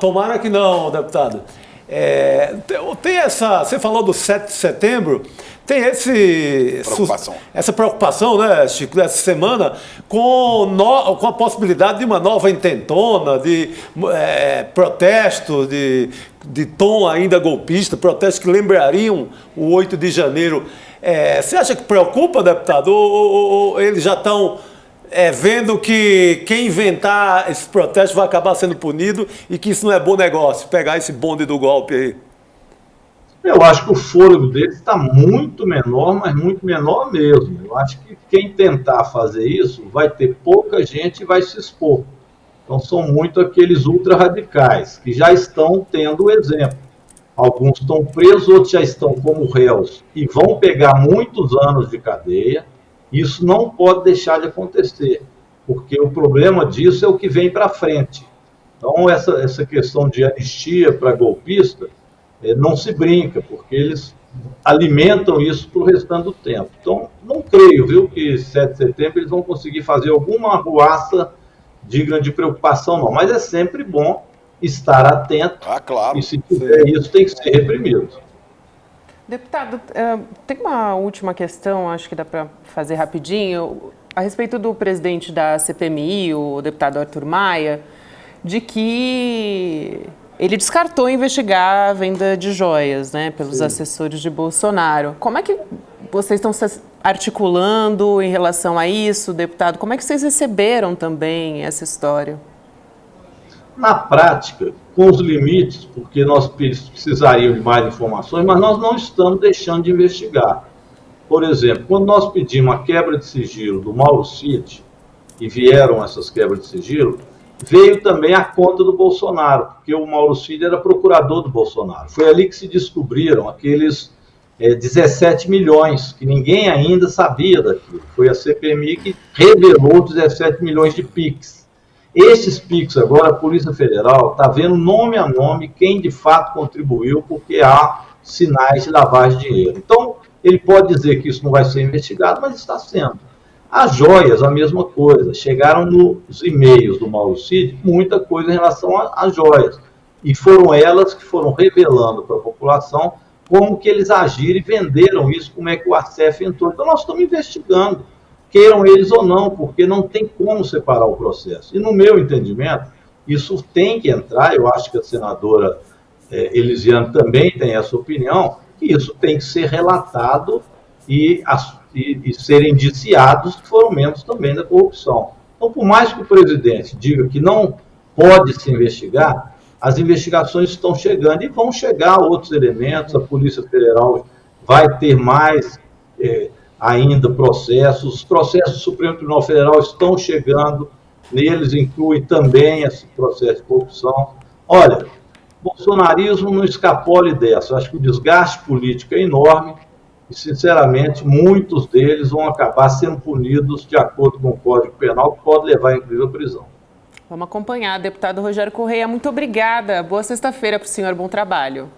Tomara que não, deputado. Tem essa... Você falou do 7 de setembro, tem essa preocupação, né, Chico, dessa semana, com a possibilidade de uma nova intentona, de protesto de tom ainda golpista, protestos que lembrariam o 8 de janeiro. Você acha que preocupa, deputado? Ou eles já estão vendo que quem inventar esse protesto vai acabar sendo punido e que isso não é bom negócio, pegar esse bonde do golpe aí? Eu acho que o fôlego deles está muito menor, mas muito menor mesmo. Eu acho que quem tentar fazer isso vai ter pouca gente e vai se expor. Então são muito aqueles ultra-radicais que já estão tendo o exemplo. Alguns estão presos, outros já estão como réus e vão pegar muitos anos de cadeia. Isso não pode deixar de acontecer, porque o problema disso é o que vem para frente. Então, essa questão de anistia para golpista, não se brinca, porque eles alimentam isso para o restante do tempo. Então, não creio, viu, que 7 de setembro eles vão conseguir fazer alguma arruaça digna de preocupação, não. Mas é sempre bom estar atento. Claro. E se tiver isso, tem que ser reprimido. Deputado, tem uma última questão, acho que dá para fazer rapidinho, a respeito do presidente da CPMI, o deputado Arthur Maia, de que ele descartou investigar a venda de joias, né, pelos assessores de Bolsonaro. Como é que vocês estão se articulando em relação a isso, deputado? Como é que vocês receberam também essa história? Na prática, com os limites, porque nós precisaríamos de mais informações, mas nós não estamos deixando de investigar. Por exemplo, quando nós pedimos a quebra de sigilo do Mauro Cid, e vieram essas quebras de sigilo, veio também a conta do Bolsonaro, porque o Mauro Cid era procurador do Bolsonaro. Foi ali que se descobriram aqueles 17 milhões, que ninguém ainda sabia daquilo. Foi a CPMI que revelou 17 milhões de PIX. Esses PIX, agora a Polícia Federal está vendo nome a nome quem de fato contribuiu, porque há sinais de lavagem de dinheiro. Então, ele pode dizer que isso não vai ser investigado, mas está sendo. As joias, a mesma coisa. Chegaram nos e-mails do Mauro Cid muita coisa em relação às joias. E foram elas que foram revelando para a população como que eles agiram e venderam isso, como é que o ACEF entrou. Então, nós estamos investigando, queiram eles ou não, porque não tem como separar o processo. E, no meu entendimento, isso tem que entrar, eu acho que a senadora Elisiane também tem essa opinião, que isso tem que ser relatado e serem indiciados que foram membros também da corrupção. Então, por mais que o presidente diga que não pode se investigar, as investigações estão chegando e vão chegar outros elementos, a Polícia Federal vai ter mais ainda processos, os processos do Supremo Tribunal Federal estão chegando, neles inclui também esse processo de corrupção. Olha, bolsonarismo não escapole dessa, eu acho que o desgaste político é enorme, e, sinceramente, muitos deles vão acabar sendo punidos de acordo com o Código Penal, que pode levar, inclusive, à prisão. Vamos acompanhar. Deputado Rogério Correia, muito obrigada. Boa sexta-feira para o senhor, bom trabalho.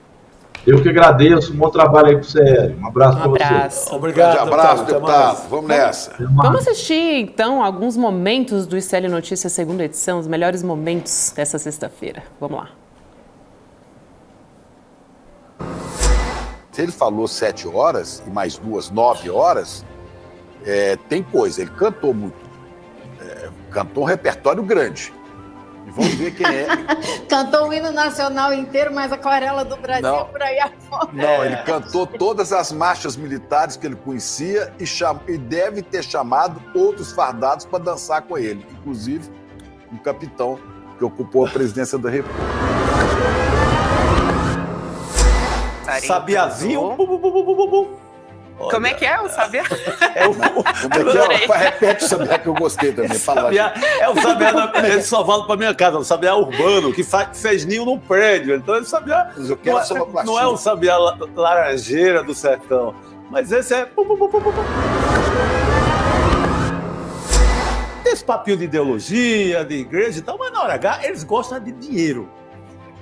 Eu que agradeço, bom trabalho aí para o CL. Um abraço para você. Obrigado, grande abraço, deputado. Vamos nessa. Vamos assistir, então, alguns momentos do ICL Notícias, segunda edição, os melhores momentos dessa sexta-feira. Vamos lá. Se ele falou 7 horas e mais 2, 9 horas, tem coisa. Ele cantou muito. Cantou um repertório grande. E vamos ver quem é. Cantou o hino nacional inteiro, mas a Aquarela do Brasil por aí afora. Não, ele cantou todas as marchas militares que ele conhecia e deve ter chamado outros fardados para dançar com ele. Inclusive, um capitão que ocupou a presidência da República. Sabiazinho. Como é que é o sabiá? Repete o sabiá que eu gostei também. Sabiá, o sabiá, ele só fala para minha casa, o sabiá urbano, que fez ninho num prédio. Então, esse sabiá não é o sabiá laranjeira do sertão, mas esse é... Tem esse papinho de ideologia, de igreja e tal, mas na hora H, eles gostam de dinheiro.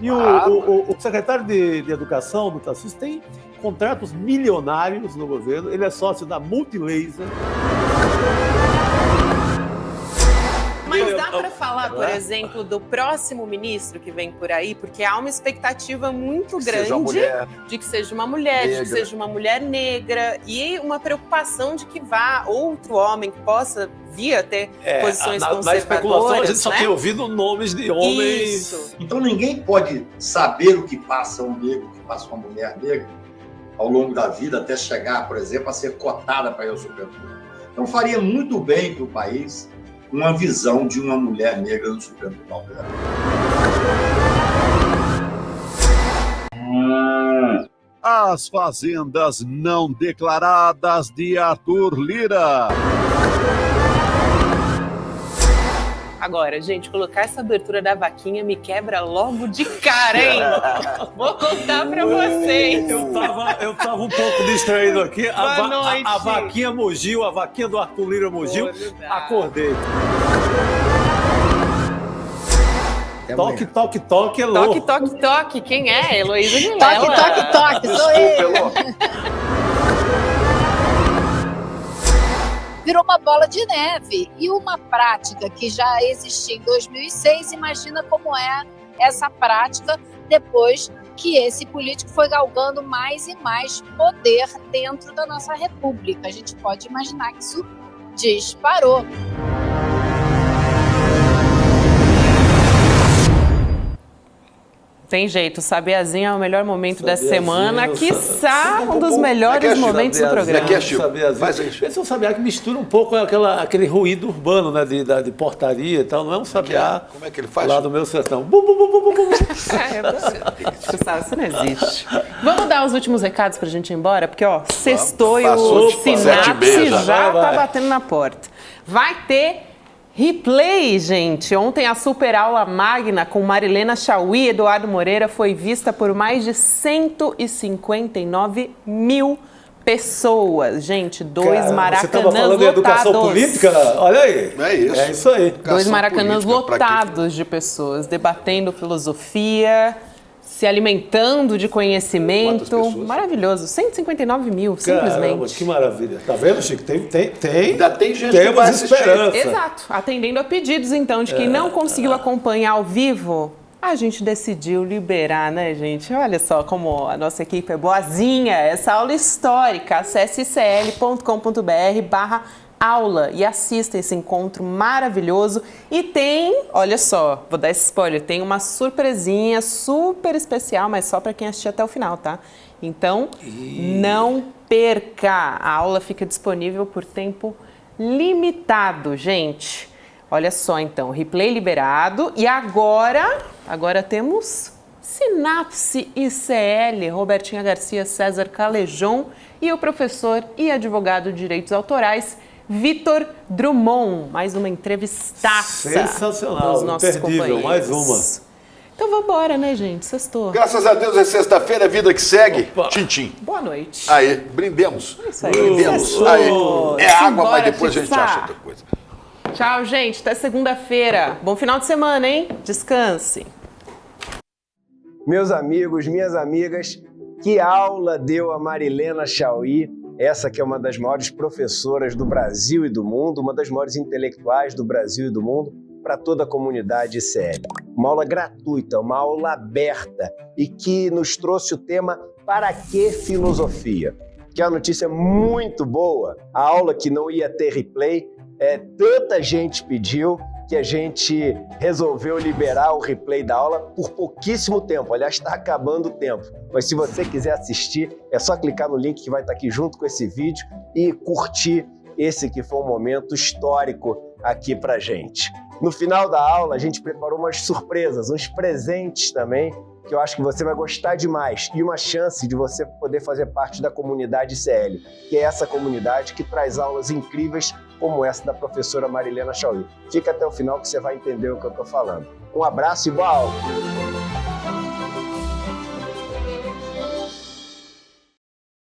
E o secretário de Educação do Tarcísio tem contratos milionários no governo, ele é sócio da Multilaser. Mas dá para falar, por exemplo, do próximo ministro que vem por aí, porque há uma expectativa muito grande de que seja uma mulher, de que seja uma mulher negra, e uma preocupação de que vá outro homem que possa vir a ter posições conservadoras. Na especulação, a gente só tem ouvido nomes de homens. Isso. Então ninguém pode saber o que passa um negro, o que passa uma mulher negra, ao longo da vida, até chegar, por exemplo, a ser cotada para ir ao Supremo Tribunal. Então faria muito bem para o país uma visão de uma mulher negra no Supremo Tribunal Federal. As fazendas não declaradas de Arthur Lira. Agora, gente, colocar essa abertura da vaquinha me quebra logo de cara, hein? Vou contar pra vocês. Eu tava um pouco distraído aqui. Boa noite. A vaquinha mugiu, a vaquinha do Arthur Lira mugiu. Acordei. Toque, toque, toque, Elô. Toque, toque, toque. Quem é? Heloísa Vilela. Toque, toque, toque. Sou eu. Virou uma bola de neve. E uma prática que já existia em 2006, imagina como é essa prática depois que esse político foi galgando mais e mais poder dentro da nossa república. A gente pode imaginar que isso disparou. Tem jeito, Sabiazinha é o melhor momento da semana, quiçá um dos melhores momentos do programa. Faz isso. Esse é um sabiá que mistura um pouco aquele ruído urbano, né, de portaria e tal. Não é um sabiá. Como é que ele faz? Lá do meu sertão. Gustavo, isso não existe. Vamos dar os últimos recados pra gente ir embora? Porque, ó, sextou e o Sinapse já tá batendo na porta. Vai ter replay, gente. Ontem a super aula magna com Marilena Chauí e Eduardo Moreira foi vista por mais de 159 mil pessoas. Gente, dois maracanãs você tava falando de educação política? Olha aí. É isso. É isso aí. Dois maracanãs lotados de pessoas, debatendo filosofia, se alimentando de conhecimento. Maravilhoso. 159 mil, simplesmente. Caramba, que maravilha. Tá vendo, Chico? Ainda tem gente que vai temos assistir. esperança. Exato. Atendendo a pedidos, então, de quem não conseguiu acompanhar ao vivo, a gente decidiu liberar, né, gente? Olha só como a nossa equipe é boazinha. Essa aula histórica. Acesse icl.com.br/aula e assista esse encontro maravilhoso. E tem, olha só, vou dar esse spoiler, tem uma surpresinha super especial, mas só para quem assistir até o final, tá? Então, não perca. A aula fica disponível por tempo limitado, gente. Olha só, então, replay liberado. E agora temos Sinapse ICL, Robertinha Garcia, César Calejon e o professor e advogado de direitos autorais, Vitor Drummond. Mais uma entrevistaça. Sensacional, dos nossos imperdível, mais companheiros. uma. Então vambora, né, gente? Sextou. Graças a Deus é sexta-feira, vida que segue. Tchim-tchim. Boa noite. Aí, brindemos. Isso aí. Brindemos. Aí. É água, mas depois a gente Tchau. acha outra coisa. Tchau, gente. Até segunda-feira. Bom final de semana, hein? Descanse. Meus amigos, minhas amigas, que aula deu a Marilena Chauí, essa que é uma das maiores professoras do Brasil e do mundo, uma das maiores intelectuais do Brasil e do mundo, para toda a comunidade ICL. Uma aula gratuita, uma aula aberta e que nos trouxe o tema Para que Filosofia? Que é uma notícia muito boa, a aula que não ia ter replay, tanta gente pediu que a gente resolveu liberar o replay da aula por pouquíssimo tempo. Aliás, está acabando o tempo. Mas se você quiser assistir, é só clicar no link que vai estar aqui junto com esse vídeo e curtir esse que foi um momento histórico aqui pra gente. No final da aula, a gente preparou umas surpresas, uns presentes também, que eu acho que você vai gostar demais, e uma chance de você poder fazer parte da comunidade ICL, que é essa comunidade que traz aulas incríveis como essa da professora Marilena Chauí. Fica até o final que você vai entender o que eu estou falando. Um abraço e boa aula!